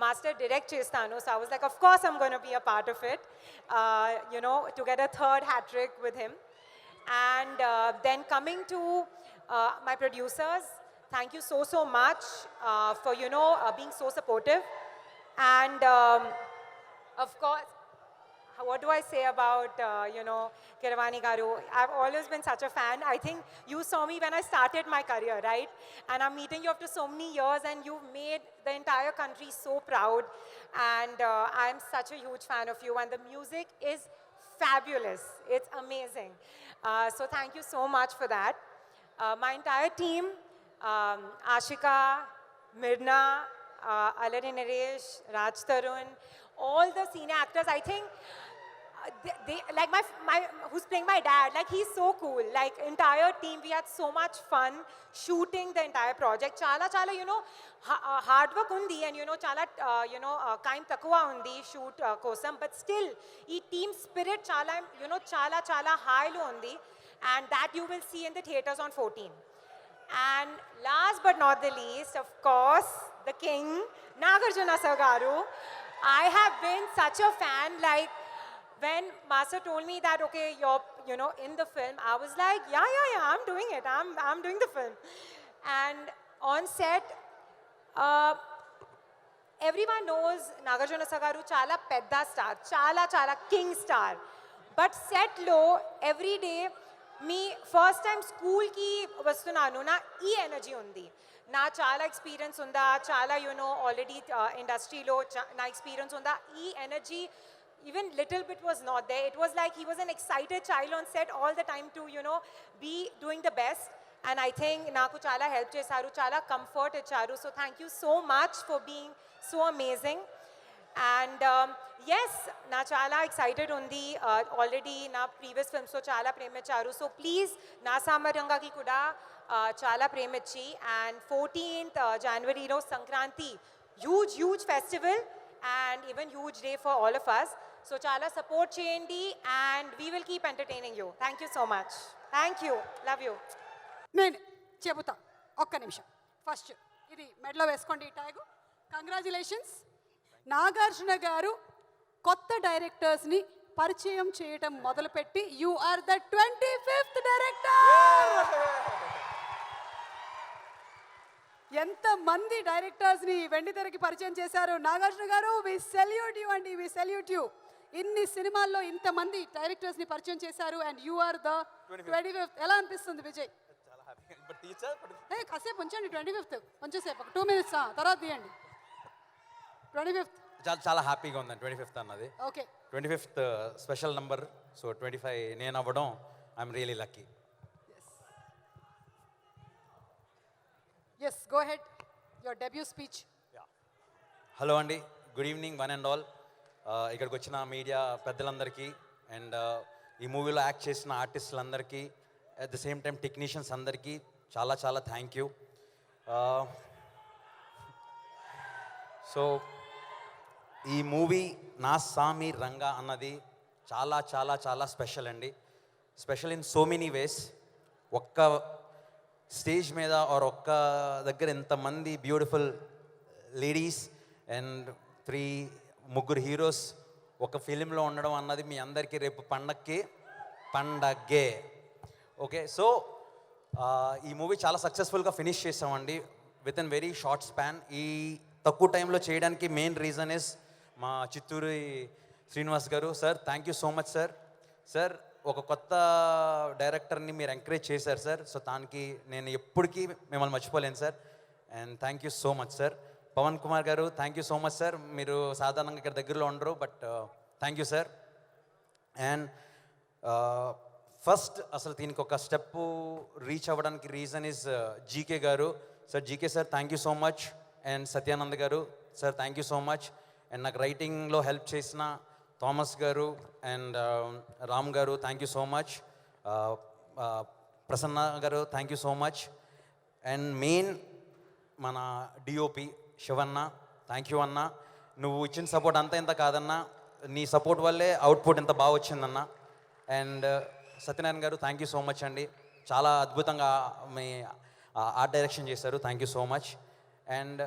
మాస్టర్ డైరెక్ట్ చేస్తాను. So I was like of course I'm gonna be a part of it, you know to get a third hattrick with him. And then coming to my producers, thank you so much for you know being so supportive. And of course, what do I say about, you know, Kiravani Garu? I've always been such a fan. I think you saw me when I started my career, right? And I'm meeting you after so many years and you've made the entire country so proud. And I'm such a huge fan of you. And the music is fabulous. It's amazing. So thank you so much for that. My entire team, Ashika, Mirna, Alari Naresh, Raj Tarun, all the senior actors, I think they like my who's playing my dad, like he's so cool. Like entire team, we had so much fun shooting the entire project. Chala you know hard work undi, and you know chala you know time takuva undi shoot kosam, but still ee team spirit chala you know chala high lo undi, and that you will see in the theaters on 14. And last but not the least, of course, the king Nagarjuna Sir Garu. I have been such a fan. Like when Master told me that okay you're you know in the film, I was like yeah I'm doing it. I'm doing the film. And on set everyone knows Nagarjuna Sir Garu chala pedda star, chala king star. But set lo every day me first time స్కూల్కి వస్తున్నాను, నా ఈ ఎనర్జీ ఉంది. నా చాలా ఎక్స్పీరియన్స్ ఉందా, చాలా యూనో ఆల్రెడీ ఇండస్ట్రీలో నా ఎక్స్పీరియన్స్ ఉందా, ఈ energy even little bit was not there. It was like he was an excited child on set all the time to you know be doing the best. And I think నాకు చాలా హెల్ప్ చేశారు, చాలా కంఫర్ట్ ఇచ్చారు. So thank you so much for being so amazing. And yes నా చాలా ఎక్సైటెడ్ ఉంది. ఆల్రెడీ నా ప్రీవియస్ ఫిల్మ్స్లో చాలా ప్రేమించారు. సో ప్లీజ్ నా సామరంగాకి కూడా చాలా ప్రేమించి. And 14th January Sankranti huge festival and even huge day for all of us. So చాలా సపోర్ట్ చేయండి and we will keep entertaining you. Thank you so much. Thank you. Love you. నేను చెబుతా ఒక్క నిమిషం. ఫస్ట్ ఇది మెడలో వేసుకోండి ఈ ట్యాగు. కంగ్రాచులేషన్స్. నాగార్జున గారు కొత్త డైరెక్టర్స్ని పరిచయం చేయటం మొదలుపెట్టి you are the 25th director. ఎంతమంది డైరెక్టర్స్ని వెండి తెరకి పరిచయం చేశారు నాగార్జున గారు. వి సెల్యూట్ యూ అండి, వి సెల్యూట్ యూ. ఇన్ని సినిమాల్లో ఇంతమంది డైరెక్టర్స్ని పరిచయం చేశారు and you are the 25th. ఎలా అనిపిస్తుంది విజయ్? కాసేపు ఉంచండి. 25th కొంచెంసేపు, 2 minutes తర్వాత తీయండి. 25th చాలా హ్యాపీగా ఉందండి. 25th అన్నది okay. 25th special number. So 25 నేను అవ్వడం I'm really lucky. Yes go ahead your debut speech. Hello అండి, good evening one and all. ఇక్కడికి వచ్చిన మీడియా పెద్దలందరికీ అండ్ ఈ మూవీలో యాక్ట్ చేసిన ఆర్టిస్టులందరికీ at the same time technicians అందరికీ చాలా థ్యాంక్ యూ. సో ఈ మూవీ నా సామి రంగా అన్నది చాలా స్పెషల్ అండి. Special in so many ways. ఒక్క స్టేజ్ మీద ఆర్ ఒక్క దగ్గర ఎంతమంది బ్యూటిఫుల్ లేడీస్ అండ్ ముగ్గురు హీరోస్ ఒక ఫిలింలో ఉండడం అన్నది మీ అందరికీ రేపు పండగే. ఓకే, సో ఈ మూవీ చాలా సక్సెస్ఫుల్గా ఫినిష్ చేసామండి with in very short span. ఈ తక్కువ టైంలో చేయడానికి మెయిన్ రీజన్ ఇస్ మా చిత్తూరు శ్రీనివాస్ గారు. Sir thank you so much sir. Sir ఒక కొత్త డైరెక్టర్ని మీరు ఎంకరేజ్ చేశారు సార్. సో దానికి నేను ఎప్పటికీ మిమ్మల్ని మర్చిపోలేను sir. And thank you so much sir. Pavan Kumar garu thank you so much sir. మీరు సాధారణంగా ఇక్కడ దగ్గరలో ఉండరు, but thank you sir. And first అసలు దీనికి ఒక స్టెప్ రీచ్ అవ్వడానికి reason is GK garu. Sir GK sir thank you so much. And Satyanand garu sir thank you so much. And నాకు రైటింగ్లో హెల్ప్ చేసిన Thomas garu and Ram garu thank you so much. Prasanna గారు thank you so much. And main మన డిఓపి శివన్న థ్యాంక్ యూ అన్న. నువ్వు ఇచ్చిన సపోర్ట్ అంతా ఇంత కాదన్నా, నీ సపోర్ట్ వల్లే అవుట్పుట్ ఇంత బాగా వచ్చిందన్న. అండ్ సత్యనారాయణ గారు థ్యాంక్ యూ సో మచ్ అండి. చాలా అద్భుతంగా మీ ఆర్ట్ డైరెక్షన్ చేశారు, thank you so much. And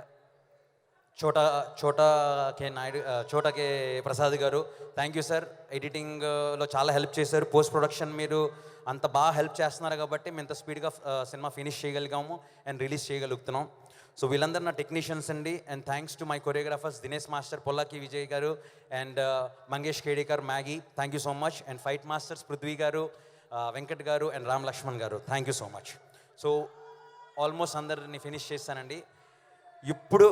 చోటా కే ప్రసాద్ గారు థ్యాంక్ యూ సార్. ఎడిటింగ్లో చాలా హెల్ప్ చేశారు. పోస్ట్ ప్రొడక్షన్ మీరు అంత బాగా హెల్ప్ చేస్తున్నారు కాబట్టి మేము ఇంత స్పీడ్గా సినిమా ఫినిష్ చేయగలిగాము అండ్ రిలీజ్ చేయగలుగుతున్నాం. సో వీళ్ళందరూ నా టెక్నీషియన్స్ అండి. And thanks to my choreographers Dinesh master, Pollaki Vijay garu and Mangesh Kedekar, Maggie thank you so much. And fight masters Prithvi garu, Venkat garu and Ram Lakshman garu thank you so much. So almost అందరిని ఫినిష్ చేస్తానండి. ఇప్పుడు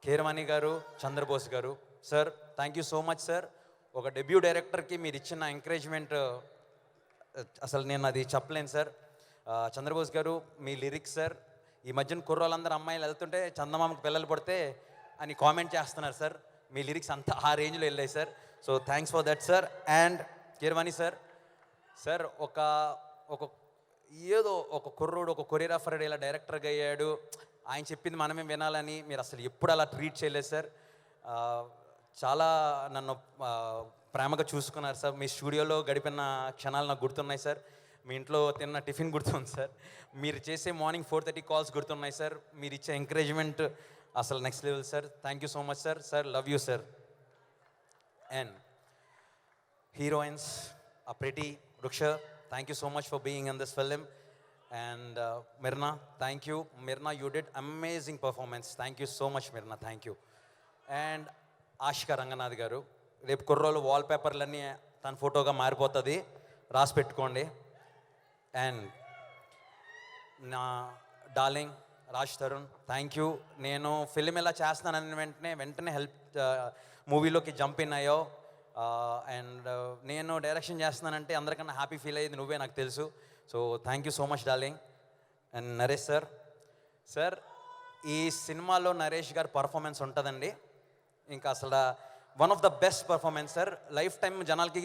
Keeravani garu, Chandrabose garu sir thank you so much sir. ఒక డెబ్యూ డైరెక్టర్కి మీరు ఇచ్చిన ఎంకరేజ్మెంట్ అసలు నేను అది చెప్పలేను సార్. చంద్రబోస్ గారు మీ లిరిక్స్ సార్, ఈ మధ్యన కుర్రోళ్ళందరూ అమ్మాయిలు వెళ్తుంటే చందమామకు పిల్లలు పడితే అని కామెంట్ చేస్తున్నారు సార్. మీ లిరిక్స్ అంతా ఆ రేంజ్లో వెళ్ళాయి sir. So thanks for that sir. And Keeravani sir, sir ఏదో ఒక కుర్రోడు ఒక కొరియోగ్రాఫర్ ఇలా డైరెక్టర్గా అయ్యాడు, ఆయన చెప్పింది మనమే వినాలని మీరు అసలు ఎప్పుడు అలా ట్రీట్ చేయలేదు సార్. చాలా నన్ను ప్రేమగా చూసుకున్నారు సార్. మీ స్టూడియోలో గడిపిన క్షణాలు నాకు గుర్తున్నాయి సార్. మీ ఇంట్లో తిన్న టిఫిన్ గుర్తుంది సార్. మీరు చేసే మార్నింగ్ 4:30 కాల్స్ గుర్తున్నాయి సార్. మీరు ఇచ్చే ఎంకరేజ్మెంట్ అసలు next level sir. Thank you so much sir. Sir love you sir. And heroines Preethi, Vriksha thank you so much for being in this film. And Mirna, thank you. Mirna, you did amazing performance. Thank you so much, Mirna. Thank you. And Ashika Ranganath garu, రేపు కుర్రోలు వాల్ పేపర్లన్నీ తన ఫోటోగా మారిపోతుంది, రాసి పెట్టుకోండి. అండ్ నా darling Raj Tarun thank you. నేను ఫిలిం ఎలా చేస్తున్నానని వెంటనే హెల్ప్ మూవీలోకి జంప్ ఇన్ అయ్యో. అండ్ నేను డైరెక్షన్ చేస్తున్నానంటే అందరికన్నా హ్యాపీ ఫీల్ అయ్యేది నువ్వే, నాకు తెలుసు. So thank you so much darling. And Naresh sir, sir ఈ సినిమాలో నరేష్ గారి పర్ఫార్మెన్స్ ఉంటుందండి, ఇంకా అసలు one of the best performance sir. Life time జనాలకి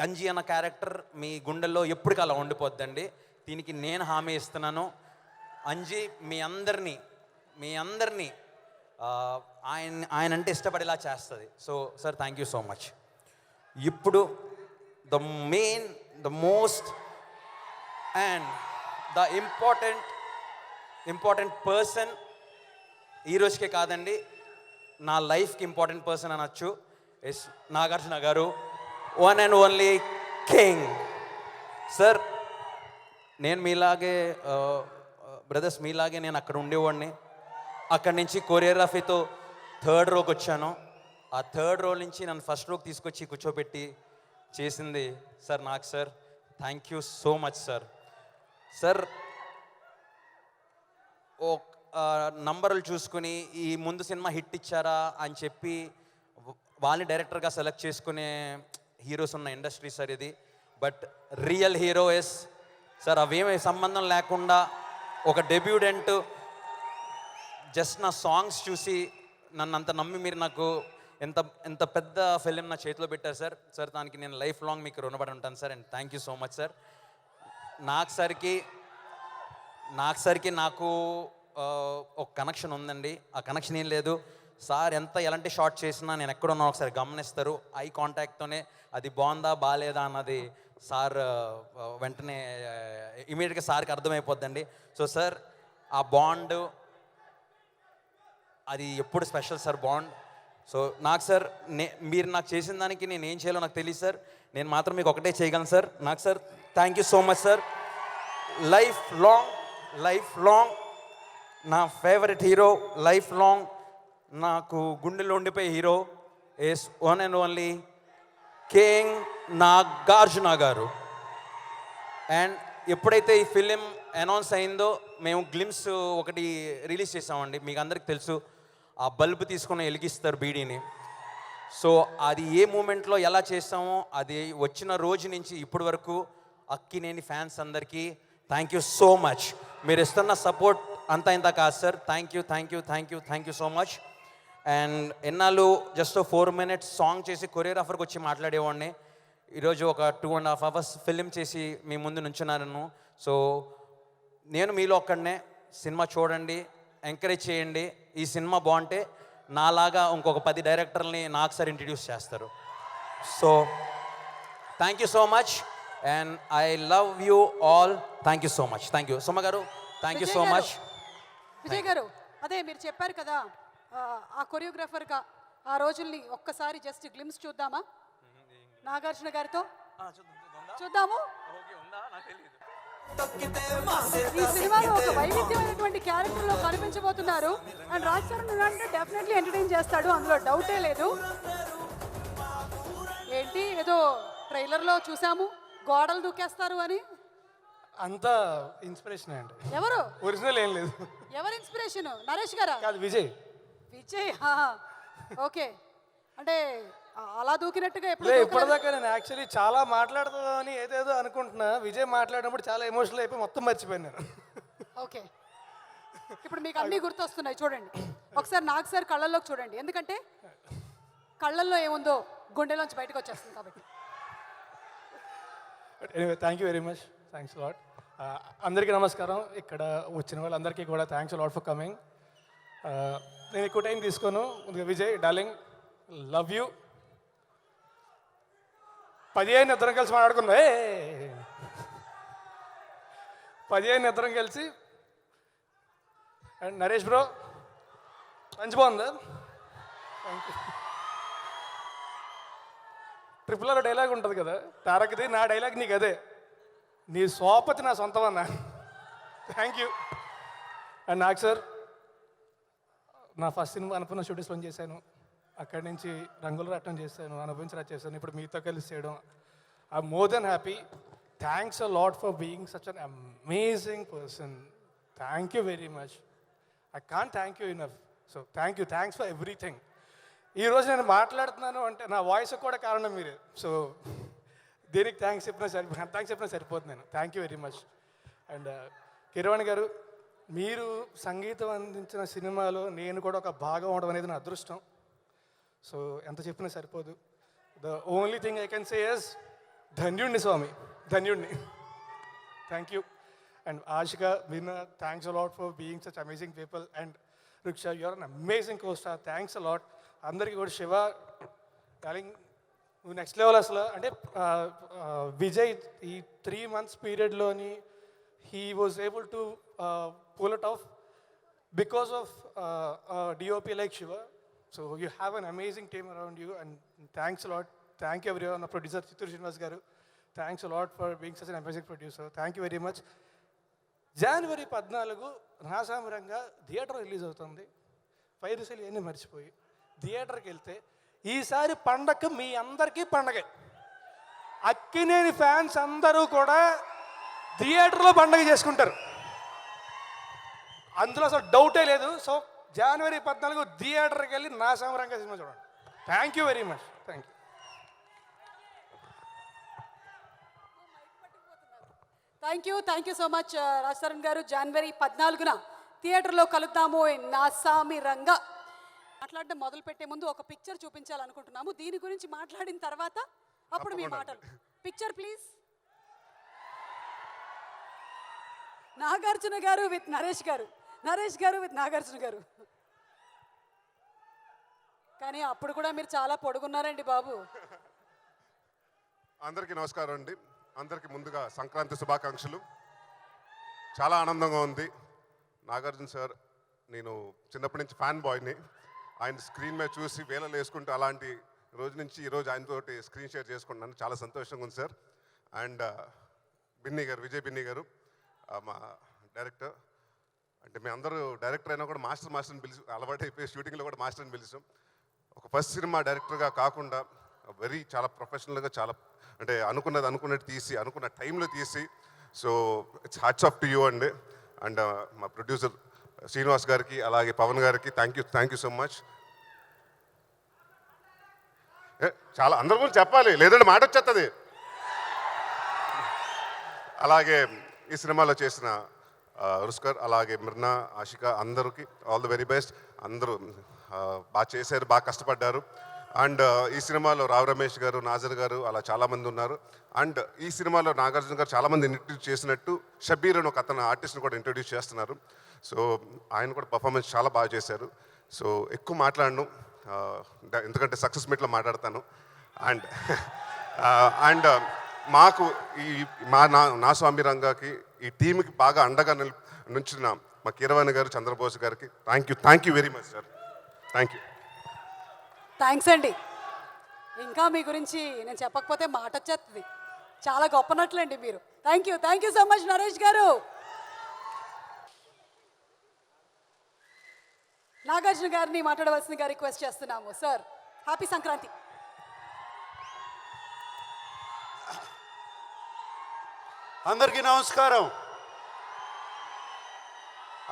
అంజీ అన్న క్యారెక్టర్ మీ గుండెల్లో ఎప్పటికీ అలా ఉండిపోద్దండి. దీనికి నేను హామీ ఇస్తున్నాను. అంజీ మీ అందరినీ ఆయన అంటే ఇష్టపడేలా చేస్తుంది. So sir thank you so much. ఇప్పుడు the most and the important person ఈ రోజుకే కాదండి, నా లైఫ్కి ఇంపార్టెంట్ పర్సన్ అనొచ్చు, yes Nagarjuna garu, one and only king. Sir నేను మీలాగే బ్రదర్స్ మీలాగే నేను అక్కడ ఉండేవాడిని. అక్కడి నుంచి కొరియోగ్రఫీతో 3rd రోకి వచ్చాను. ఆ 3rd రో నుంచి నన్ను ఫస్ట్ రోకి తీసుకొచ్చి కూర్చోబెట్టి చేసింది సార్ నాకు. Sir thank you so much sir. Sir ఓ నంబర్లు చూసుకుని ఈ ముందు సినిమా హిట్ ఇచ్చారా అని చెప్పి వాళ్ళని డైరెక్టర్గా సెలెక్ట్ చేసుకునే హీరోస్ ఉన్న ఇండస్ట్రీ సార్ ఇది. But real hero is sir, అవేమీ సంబంధం లేకుండా ఒక డెబ్యూడెంట్ జస్ట్ నా సాంగ్స్ చూసి నన్ను అంత నమ్మి మీరు నాకు ఎంత పెద్ద ఫిలిం నా చేతిలో పెట్టారు సార్. సార్ దానికి నేను లైఫ్ లాంగ్ మీకు రుణపడి ఉంటాను sir. And thank you so much sir. నాకు ఒక కనెక్షన్ ఉందండి. ఆ కనెక్షన్ ఏం లేదు సార్, ఎలాంటి షార్ట్ చేసినా నేను ఎక్కడున్నా ఒకసారి గమనిస్తారు. ఐ కాంటాక్ట్తోనే అది బాగుందా బాగాలేదా అన్నది సార్ వెంటనే ఇమీడియట్గా సార్కి అర్థమైపోద్దండి. సో సార్ ఆ బాండ్ అది ఎప్పుడు స్పెషల్ సార్ బాండ్. సో నాకు సార్ మీరు నాకు చేసిన దానికి నేను ఏం చేయాలో నాకు తెలియదు సార్. నేను మాత్రం మీకు ఒకటే చేయగలను సార్. నాకు sir thank you so much sir. Life long నా ఫేవరెట్ హీరో, లైఫ్ లాంగ్ నాకు గుండెలో ఉండిపోయే hero is one and only king Nagarjuna garu. And ఎప్పుడైతే ఈ ఫిలిం అనౌన్స్ అయిందో మేము గ్లిమ్స్ ఒకటి రిలీజ్ చేసామండి. మీకు అందరికి తెలుసు, ఆ బల్బు తీసుకొని వెలిగిస్తారు బీడీని. సో అది ఏ మూమెంట్లో ఎలా చేస్తామో అది వచ్చిన రోజు నుంచి ఇప్పటి వరకు అక్కినేని ఫ్యాన్స్ అందరికీ థ్యాంక్ యూ సో మచ్. మీరు ఇస్తున్న సపోర్ట్ అంతా ఇంత కాదు sir. Thank you so much. And ఎన్నాళ్ళు జస్ట్ 4 minutes సాంగ్ చేసి కొరియోగ్రాఫర్కి వచ్చి మాట్లాడేవాడిని. ఈరోజు ఒక 2.5 hours ఫిలిం చేసి మీ ముందు నుంచున్నాను. సో నేను మీలో ఒక్కడనే. సినిమా చూడండి, ఎంకరేజ్ చేయండి. ఈ సినిమా బాగుంటే నాలాగా ఇంకొక 10 డైరెక్టర్ని నాకు సార్ ఇంట్రడ్యూస్ చేస్తారు. So thank you so much and I love you all. Thank you so much. Thank you Suma garu. Thank you so much. Vijay garu, అదే మీరు చెప్పారు కదా ఆ కొరియోగ్రాఫర్గా ఆ రోజుల్ని ఒక్కసారి జస్ట్ గ్లిమ్స్ చూద్దామా నాగార్జున గారితో? చూద్దాము. ఈ సినిమాలో ఒక వైవిధ్యమైనటువంటి క్యారెక్టర్లో కనిపించబోతున్నారు. అండ్ రాజ్ చరణ్ అంటే డెఫినెట్లీ ఎంటర్టైన్ చేస్తాడు, అందులో డౌటే లేదు. ఏంటి ఏదో ట్రైలర్లో చూసాము గోడలు దూకేస్తారు అని. అంతా ఇన్స్పిరేషన్ అండి. ఎవరు ఒరిజినల్ ఏం లేదు. ఎవరు ఇన్స్పిరేషన్? నరేష్ గారా? కాదు, విజయ్. ఓకే. అంటే అలా దూకినట్టుగా ఇప్పటిదాకా నేను యాక్చువల్లీ చాలా మాట్లాడుతామని ఏదేదో అనుకుంటున్నా. విజయ్ మాట్లాడినప్పుడు చాలా ఎమోషనల్ అయిపోయి మొత్తం మర్చిపోయాను నేను. ఓకే, ఇప్పుడు మీకు అన్నీ గుర్తొస్తున్నాయి. చూడండి ఒకసారి నాగ్ సార్ కళ్ళల్లోకి చూడండి, ఎందుకంటే కళ్ళల్లో ఏముందో గుండెలోంచి బయటకు వచ్చేస్తుంది కాబట్టి. Anyway thank you very much. Thanks lot. అందరికీ నమస్కారం. ఇక్కడ వచ్చిన వాళ్ళందరికీ కూడా థ్యాంక్స్ లాట్ ఫర్ కమింగ్. నేను ఎక్కువ టైం తీసుకోను. Vijay darling, love you. 15 ఇద్దరం కలిసి మాట్లాడుకుందా? 15 ఇద్దరం కలిసి. అండ్ నరేష్ బ్రో మంచి బాగుందా? Thank you. ట్రిపుల్ డైలాగ్ ఉంటుంది కదా తారక్ది, నా డైలాగ్ నీకు అదే. నీ సోపతి నా సొంతం అన్న. Thank you. అండ్ నాకు సార్, నా ఫస్ట్ సినిమా అనుపూర్ణ స్టూడియోస్లో చేశాను. అక్కడి నుంచి రంగుల రత్నం చేశాను, అనుభవించరా చేశాను, ఇప్పుడు మీతో కలిసి చేయడం I'm more than happy. Thanks a lot for being such an amazing person. Thank you very much. I can't thank you enough. So thank you, thanks for everything. ఈరోజు నేను మాట్లాడుతున్నాను అంటే నా వాయిస్ కూడా కారణం మీరే. సో దేనికి థ్యాంక్స్ చెప్పినా సరిపోతుంది. నేను thank you very much. And Keeravani గారు, మీరు సంగీతం అందించిన సినిమాలో నేను కూడా ఒక భాగం అవడం అనేది నా అదృష్టం. సో ఎంత చెప్పినా సరిపోదు. The only thing I can say is ధన్యుణ్ణి స్వామి, ధన్యుణ్ణి. Thank you. And Ashika, Meena, thanks a lot for being such amazing people. And Ruksha, you're an amazing costar. Thanks a lot. అందరికీ కూడా శివ డార్లింగ్, నువ్వు నెక్స్ట్ లెవెల్ అసలు. అంటే విజయ్ ఈ 3 months పీరియడ్లోని he was able to pull it off because of DOP like Shiva. So you have an amazing team around you and thanks a lot. Thank you everyone. The producer Chittur Srinivas garu, thanks a lot for being such an amazing producer. Thank you very much. January 14 రాసామిరంగా థియేటర్ రిలీజ్ అవుతుంది. పైరుసలు ఇవన్నీ మర్చిపోయి థియేటర్కి వెళ్తే ఈసారి పండగ మీ అందరికీ పండగే. అక్కినేని ఫ్యాన్స్ అందరూ కూడా థియేటర్లో పండగ చేసుకుంటారు, అందులో అసలు డౌటే లేదు. సో January 14 థియేటర్కి వెళ్ళి నా సమరంగా సినిమా చూడండి. Thank you very much. Thank you. Thank you so much Raj Charan గారు. January 14 థియేటర్లో కలుద్దాము. నా సామి రంగా మాట్లాడడం మొదలు పెట్టే ముందు ఒక పిక్చర్ చూపించాలనుకుంటున్నాము. దీని గురించి మాట్లాడిన తర్వాత అప్పుడు మీ మాటలు. Picture please. నాగార్జున గారు విత్ నరేష్ గారు, నరేష్ గారు విత్ నాగార్జున గారు. కానీ అప్పుడు కూడా మీరు చాలా పొడుగున్నారండి బాబు. అందరికీ నమస్కారం అండి. అందరికీ ముందుగా సంక్రాంతి శుభాకాంక్షలు. చాలా ఆనందంగా ఉంది. నాగార్జున సార్ నేను చిన్నప్పటి నుంచి ఫ్యాన్ బాయ్ని. ఆయన స్క్రీన్ మీద చూసి వేళలు వేసుకుంటూ అలాంటి రోజు నుంచి ఈరోజు ఆయనతోటి స్క్రీన్ షేర్ చేసుకుంటున్నాను. చాలా సంతోషంగా ఉంది సార్. అండ్ బిన్నీ గారు, విజయ్ బిన్నీ గారు మా డైరెక్టర్. అంటే మేము అందరూ డైరెక్టర్ అయినా కూడా మాస్టర్ని పిలిచి అలవాటు అయిపోయి షూటింగ్లో కూడా మాస్టర్ని పిలిచాం. ఒక ఫస్ట్ సినిమా డైరెక్టర్గా కాకుండా చాలా ప్రొఫెషనల్గా, చాలా అంటే అనుకున్నట్టు తీసి, అనుకున్న టైంలో తీసి, so it's hats off to you అండి. అండ్ మా ప్రొడ్యూసర్ శ్రీనివాస్ గారికి, అలాగే పవన్ గారికి థ్యాంక్ యూ సో మచ్. చాలా అందరి గురించి చెప్పాలి, లేదంటే మాట వచ్చేస్తుంది. అలాగే ఈ సినిమాలో చేసిన రుస్కర్, అలాగే మిర్నా, ఆషిక, అందరికీ ఆల్ ది వెరీ బెస్ట్. అందరూ బాగా చేశారు, బాగా కష్టపడ్డారు. అండ్ ఈ సినిమాలో రావు రమేష్ గారు, నాజర్ గారు అలా చాలామంది ఉన్నారు. అండ్ ఈ సినిమాలో నాగార్జున గారు చాలామంది ఇంట్రడ్యూస్ చేసినట్టు షబీర్ అని ఒక అతను ఆర్టిస్ట్ని కూడా ఇంట్రడ్యూస్ చేస్తున్నారు. సో ఆయన కూడా పర్ఫార్మెన్స్ చాలా బాగా చేశారు. సో ఎక్కువ మాట్లాడను, ఎందుకంటే సక్సెస్ మీట్లో మాట్లాడతాను. అండ్ మాకు ఈ నా స్వామి రంగాకి, ఈ టీంకి బాగా అండగా నుంచిన మా కీరవాణి గారు, చంద్రబోస్ గారికి thank you very much sir. Thank you. Thanks అండి. ఇంకా మీ గురించి నేను చెప్పకపోతే మాట వచ్చేస్తుంది. చాలా గొప్ప నటులండి మీరు. Thank you so much Naresh గారు. నాగార్జున గారిని మాట్లాడవలసిందిగా రిక్వెస్ట్ చేస్తున్నాము. Sir, happy Sankranti. అందరికీ నమస్కారం.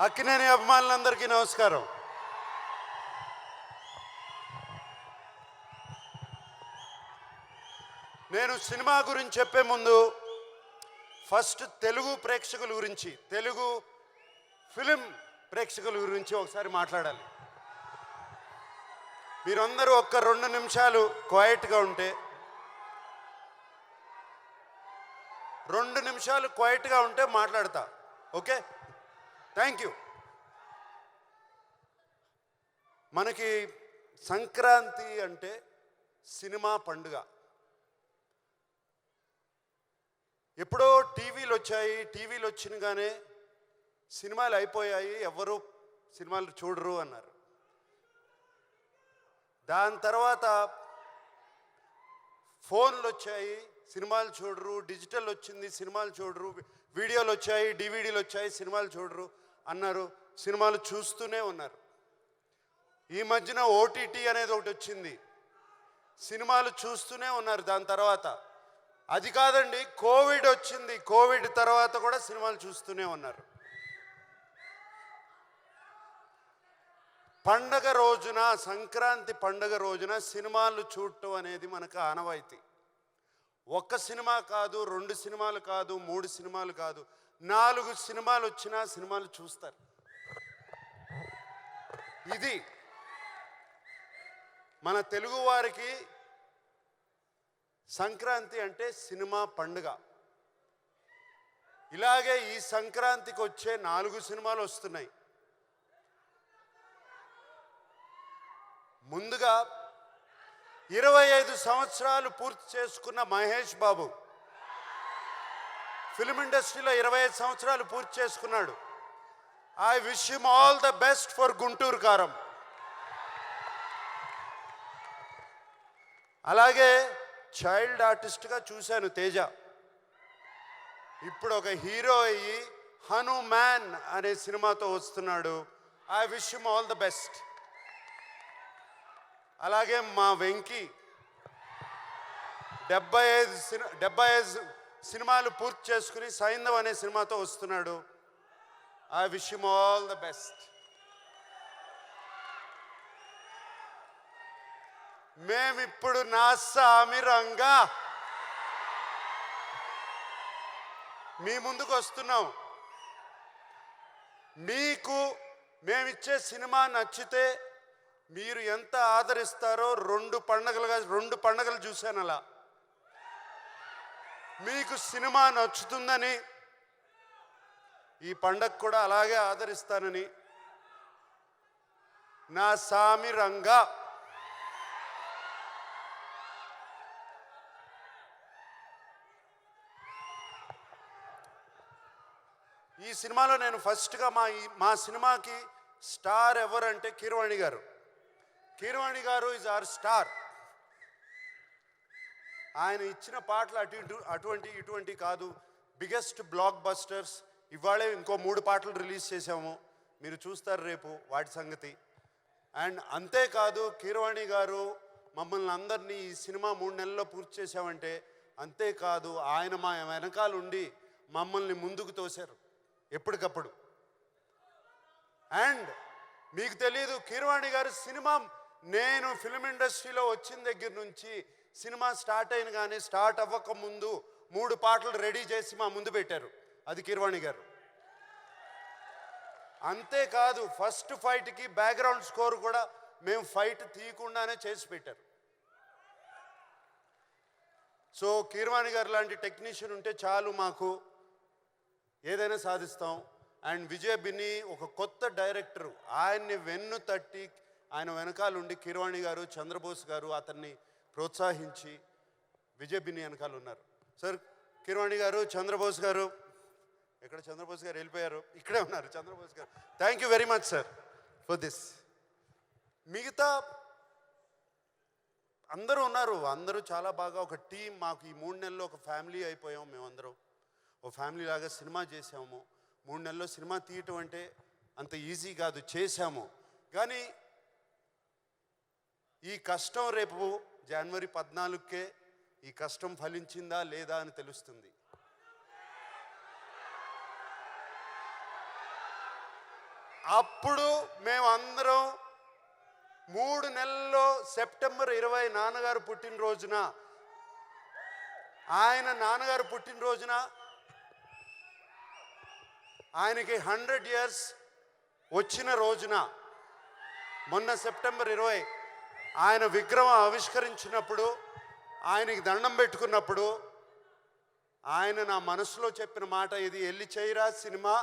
అక్కినేని అభిమానులందరికీ నమస్కారం. నేను సినిమా గురించి చెప్పే ముందు ఫస్ట్ తెలుగు ప్రేక్షకుల గురించి, తెలుగు ఫిలిం ప్రేక్షకుల గురించి ఒకసారి మాట్లాడాలి. మీరందరూ ఒక్క 2 నిమిషాలు క్వైట్గా ఉంటే, 2 నిమిషాలు క్వైట్గా ఉంటే మాట్లాడతా. Okay, thank you. మనకి సంక్రాంతి అంటే సినిమా పండుగ. ఎప్పుడో టీవీలు వచ్చాయి, టీవీలు వచ్చినగానే సినిమాలు అయిపోయాయి, ఎవరు సినిమాలు చూడరు అన్నారు. దాని తర్వాత ఫోన్లు వచ్చాయి, సినిమాలు చూడరు. డిజిటల్ వచ్చింది, సినిమాలు చూడరు. వీడియోలు వచ్చాయి, డివిడీలు వచ్చాయి, సినిమాలు చూడరు అన్నారు. సినిమాలు చూస్తూనే ఉన్నారు. ఈ మధ్యన ఓటీటీ అనేది ఒకటి వచ్చింది, సినిమాలు చూస్తూనే ఉన్నారు. దాని తర్వాత అది కాదండి, కోవిడ్ వచ్చింది, కోవిడ్ తర్వాత కూడా సినిమాలు చూస్తూనే ఉన్నారు. పండగ రోజున, సంక్రాంతి పండగ రోజున సినిమాలు చూడటం అనేది మనకు ఆనవాయితీ. ఒక్క సినిమా కాదు, 2 సినిమాలు కాదు, 3 సినిమాలు కాదు, 4 సినిమాలు వచ్చినా సినిమాలు చూస్తారు. ఇది మన తెలుగు వారికి సంక్రాంతి అంటే సినిమా పండుగ. ఇలాగే ఈ సంక్రాంతికి వచ్చే 4 సినిమాలు వస్తున్నాయి. ముందుగా 25 సంవత్సరాలు పూర్తి చేసుకున్న మహేష్ బాబు ఫిల్మ్ ఇండస్ట్రీలో 25 సంవత్సరాలు పూర్తి చేసుకున్నాడు. I wish him all the best for Guntur కారం. అలాగే చైల్డ్ ఆర్టిస్ట్గా చూశాను తేజ. ఇప్పుడు ఒక హీరో అయ్యి హనుమాన్ అనే సినిమాతో వస్తున్నాడు. I wish him all the best. అలాగే మా వెంకీ 75 సినిమాలు పూర్తి చేసుకుని సైంధవ్ అనే సినిమాతో వస్తున్నాడు. I wish him all the best. మేమిప్పుడు నా సామి రంగా మీ ముందుకు వస్తున్నాం. మీకు మేమిచ్చే సినిమా నచ్చితే మీరు ఎంత ఆదరిస్తారో 2 పండగలు చూశాను. అలా మీకు సినిమా నచ్చుతుందని ఈ పండగ కూడా అలాగే ఆదరిస్తానని నా సామి రంగా. ఈ సినిమాలో నేను ఫస్ట్గా మా సినిమాకి స్టార్ ఎవరు అంటే కీరవాణి గారు. కీరవాణి గారు ఇస్ అవర్ స్టార్. ఆయన ఇచ్చిన పాటలు అటువంటి కాదు, బిగ్గెస్ట్ బ్లాక్ బస్టర్స్. ఇవాళే ఇంకో 3 పాటలు రిలీజ్ చేసాము, మీరు చూస్తారు రేపు వాటి సంగతి. అండ్ అంతేకాదు కీరవాణి గారు మమ్మల్ని అందరినీ ఈ సినిమా 3 నెలల్లో పూర్తి చేసామంటే, అంతేకాదు ఆయన మా వెనకాల ఉండి మమ్మల్ని ముందుకు తోశారు ఎప్పటికప్పుడు. అండ్ మీకు తెలీదు, కీరవాణి గారు సినిమా, నేను ఫిల్మ్ ఇండస్ట్రీలో వచ్చిన దగ్గర నుంచి సినిమా స్టార్ట్ అయిన కానీ స్టార్ట్ అవ్వక ముందు 3 పాటలు రెడీ చేసి మా ముందు పెట్టారు, అది కీరవాణి గారు. అంతేకాదు ఫస్ట్ ఫైట్కి బ్యాక్గ్రౌండ్ స్కోర్ కూడా మేము ఫైట్ తీయకుండానే చేసి పెట్టారు. సో కీరవాణి గారు లాంటి టెక్నీషియన్ ఉంటే చాలు, మాకు ఏదైనా సాధిస్తాం. అండ్ విజయ్ బిన్ని ఒక కొత్త డైరెక్టరు, ఆయన్ని వెన్ను తట్టి ఆయన వెనకాల ఉండి కీరవాణి గారు, చంద్రబోస్ గారు అతన్ని ప్రోత్సహించి విజయ్ బిన్ని వెనకాల ఉన్నారు. సార్ కీరవాణి గారు, చంద్రబోస్ గారు, ఎక్కడ చంద్రబోస్ గారు వెళ్ళిపోయారు, ఇక్కడే ఉన్నారు చంద్రబోస్ గారు. Thank you very much sir for this. మిగతా అందరూ ఉన్నారు, అందరూ చాలా బాగా ఒక టీం. మాకు ఈ 3 నెలల్లో ఒక ఫ్యామిలీ అయిపోయాం మేమందరం. ఒక ఫ్యామిలీ లాగా సినిమా చేసాము. 3 నెలల్లో సినిమా తీయటం అంటే అంత ఈజీ కాదు, చేశాము. కానీ ఈ కష్టం రేపు జనవరి 14కే ఈ కష్టం ఫలించిందా లేదా అని తెలుస్తుంది. అప్పుడు మేమందరం 3 నెలల్లో సెప్టెంబర్ 20 నాన్నగారు పుట్టినరోజున, నాన్నగారు పుట్టినరోజున ఆయనకి 100 years వచ్చిన రోజున, మొన్న సెప్టెంబర్ 20 ఆయన విగ్రహం ఆవిష్కరించినప్పుడు, ఆయనకి దండం పెట్టుకున్నప్పుడు ఆయన నా మనసులో చెప్పిన మాట ఇది, ఎల్లి చేయరా సినిమా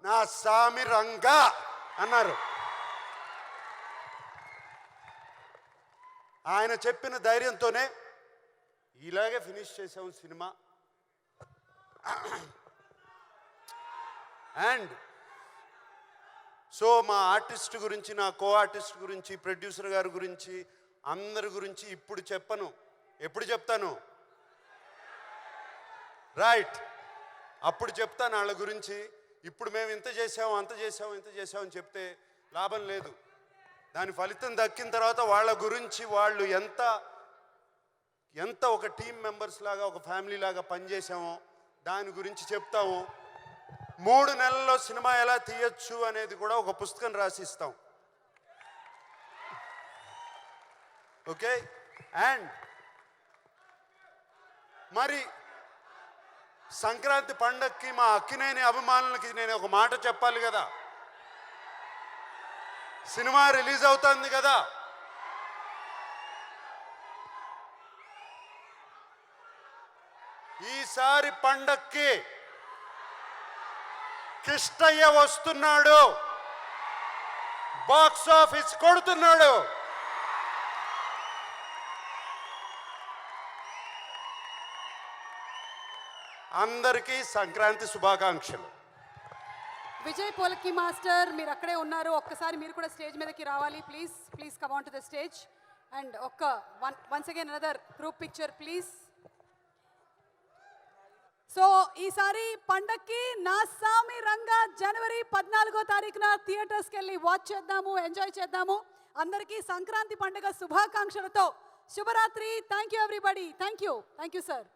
నా సామి రంగా అన్నారు. ఆయన చెప్పిన ధైర్యంతోనే ఇలాగే ఫినిష్ చేసాము సినిమా. అండ్ సో మా ఆర్టిస్ట్ గురించి, నా కో ఆర్టిస్ట్ గురించి, ప్రొడ్యూసర్ గారి గురించి, అందరి గురించి ఇప్పుడు చెప్పను. ఎప్పుడు చెప్తాను? రైట్, అప్పుడు చెప్తాను వాళ్ళ గురించి. ఇప్పుడు మేము ఇంత చేసాము, అంత చేసాము, ఇంత చేసామని చెప్తే లాభం లేదు. దాని ఫలితం దక్కిన తర్వాత వాళ్ళ గురించి, వాళ్ళు ఎంత ఒక టీం మెంబర్స్ లాగా, ఒక ఫ్యామిలీ లాగా పనిచేసామో దాని గురించి చెప్తాము. 3 నెలల్లో సినిమా ఎలా తీయచ్చు అనేది కూడా ఒక పుస్తకం రాసిస్తాం. ఓకే. అండ్ మరి సంక్రాంతి పండగకి మా అక్కినేని అభిమానులకి నేను ఒక మాట చెప్పాలి కదా. సినిమా రిలీజ్ అవుతుంది కదా, ఈసారి పండక్కి కిష్టయ్య వస్తున్నాడు, బాక్స్ ఆఫీస్ కొడుతున్నాడు. అందరికీ సంక్రాంతి శుభాకాంక్షలు. విజయ్ పోలకి మాస్టర్, మీరు అక్కడే ఉన్నారు, ఒక్కసారి మీరు కూడా స్టేజ్ మీదకి రావాలి please. Please come on to the stage. And once again another group picture please. So ఈసారి పండక్కి నా సామి రంగా జనవరి 14వ తారీఖున థియేటర్స్కి వెళ్ళి వాచ్ చేద్దాము, ఎంజాయ్ చేద్దాము. అందరికీ సంక్రాంతి పండుగ శుభాకాంక్షలతో శుభరాత్రి. Thank you everybody. Thank you sir.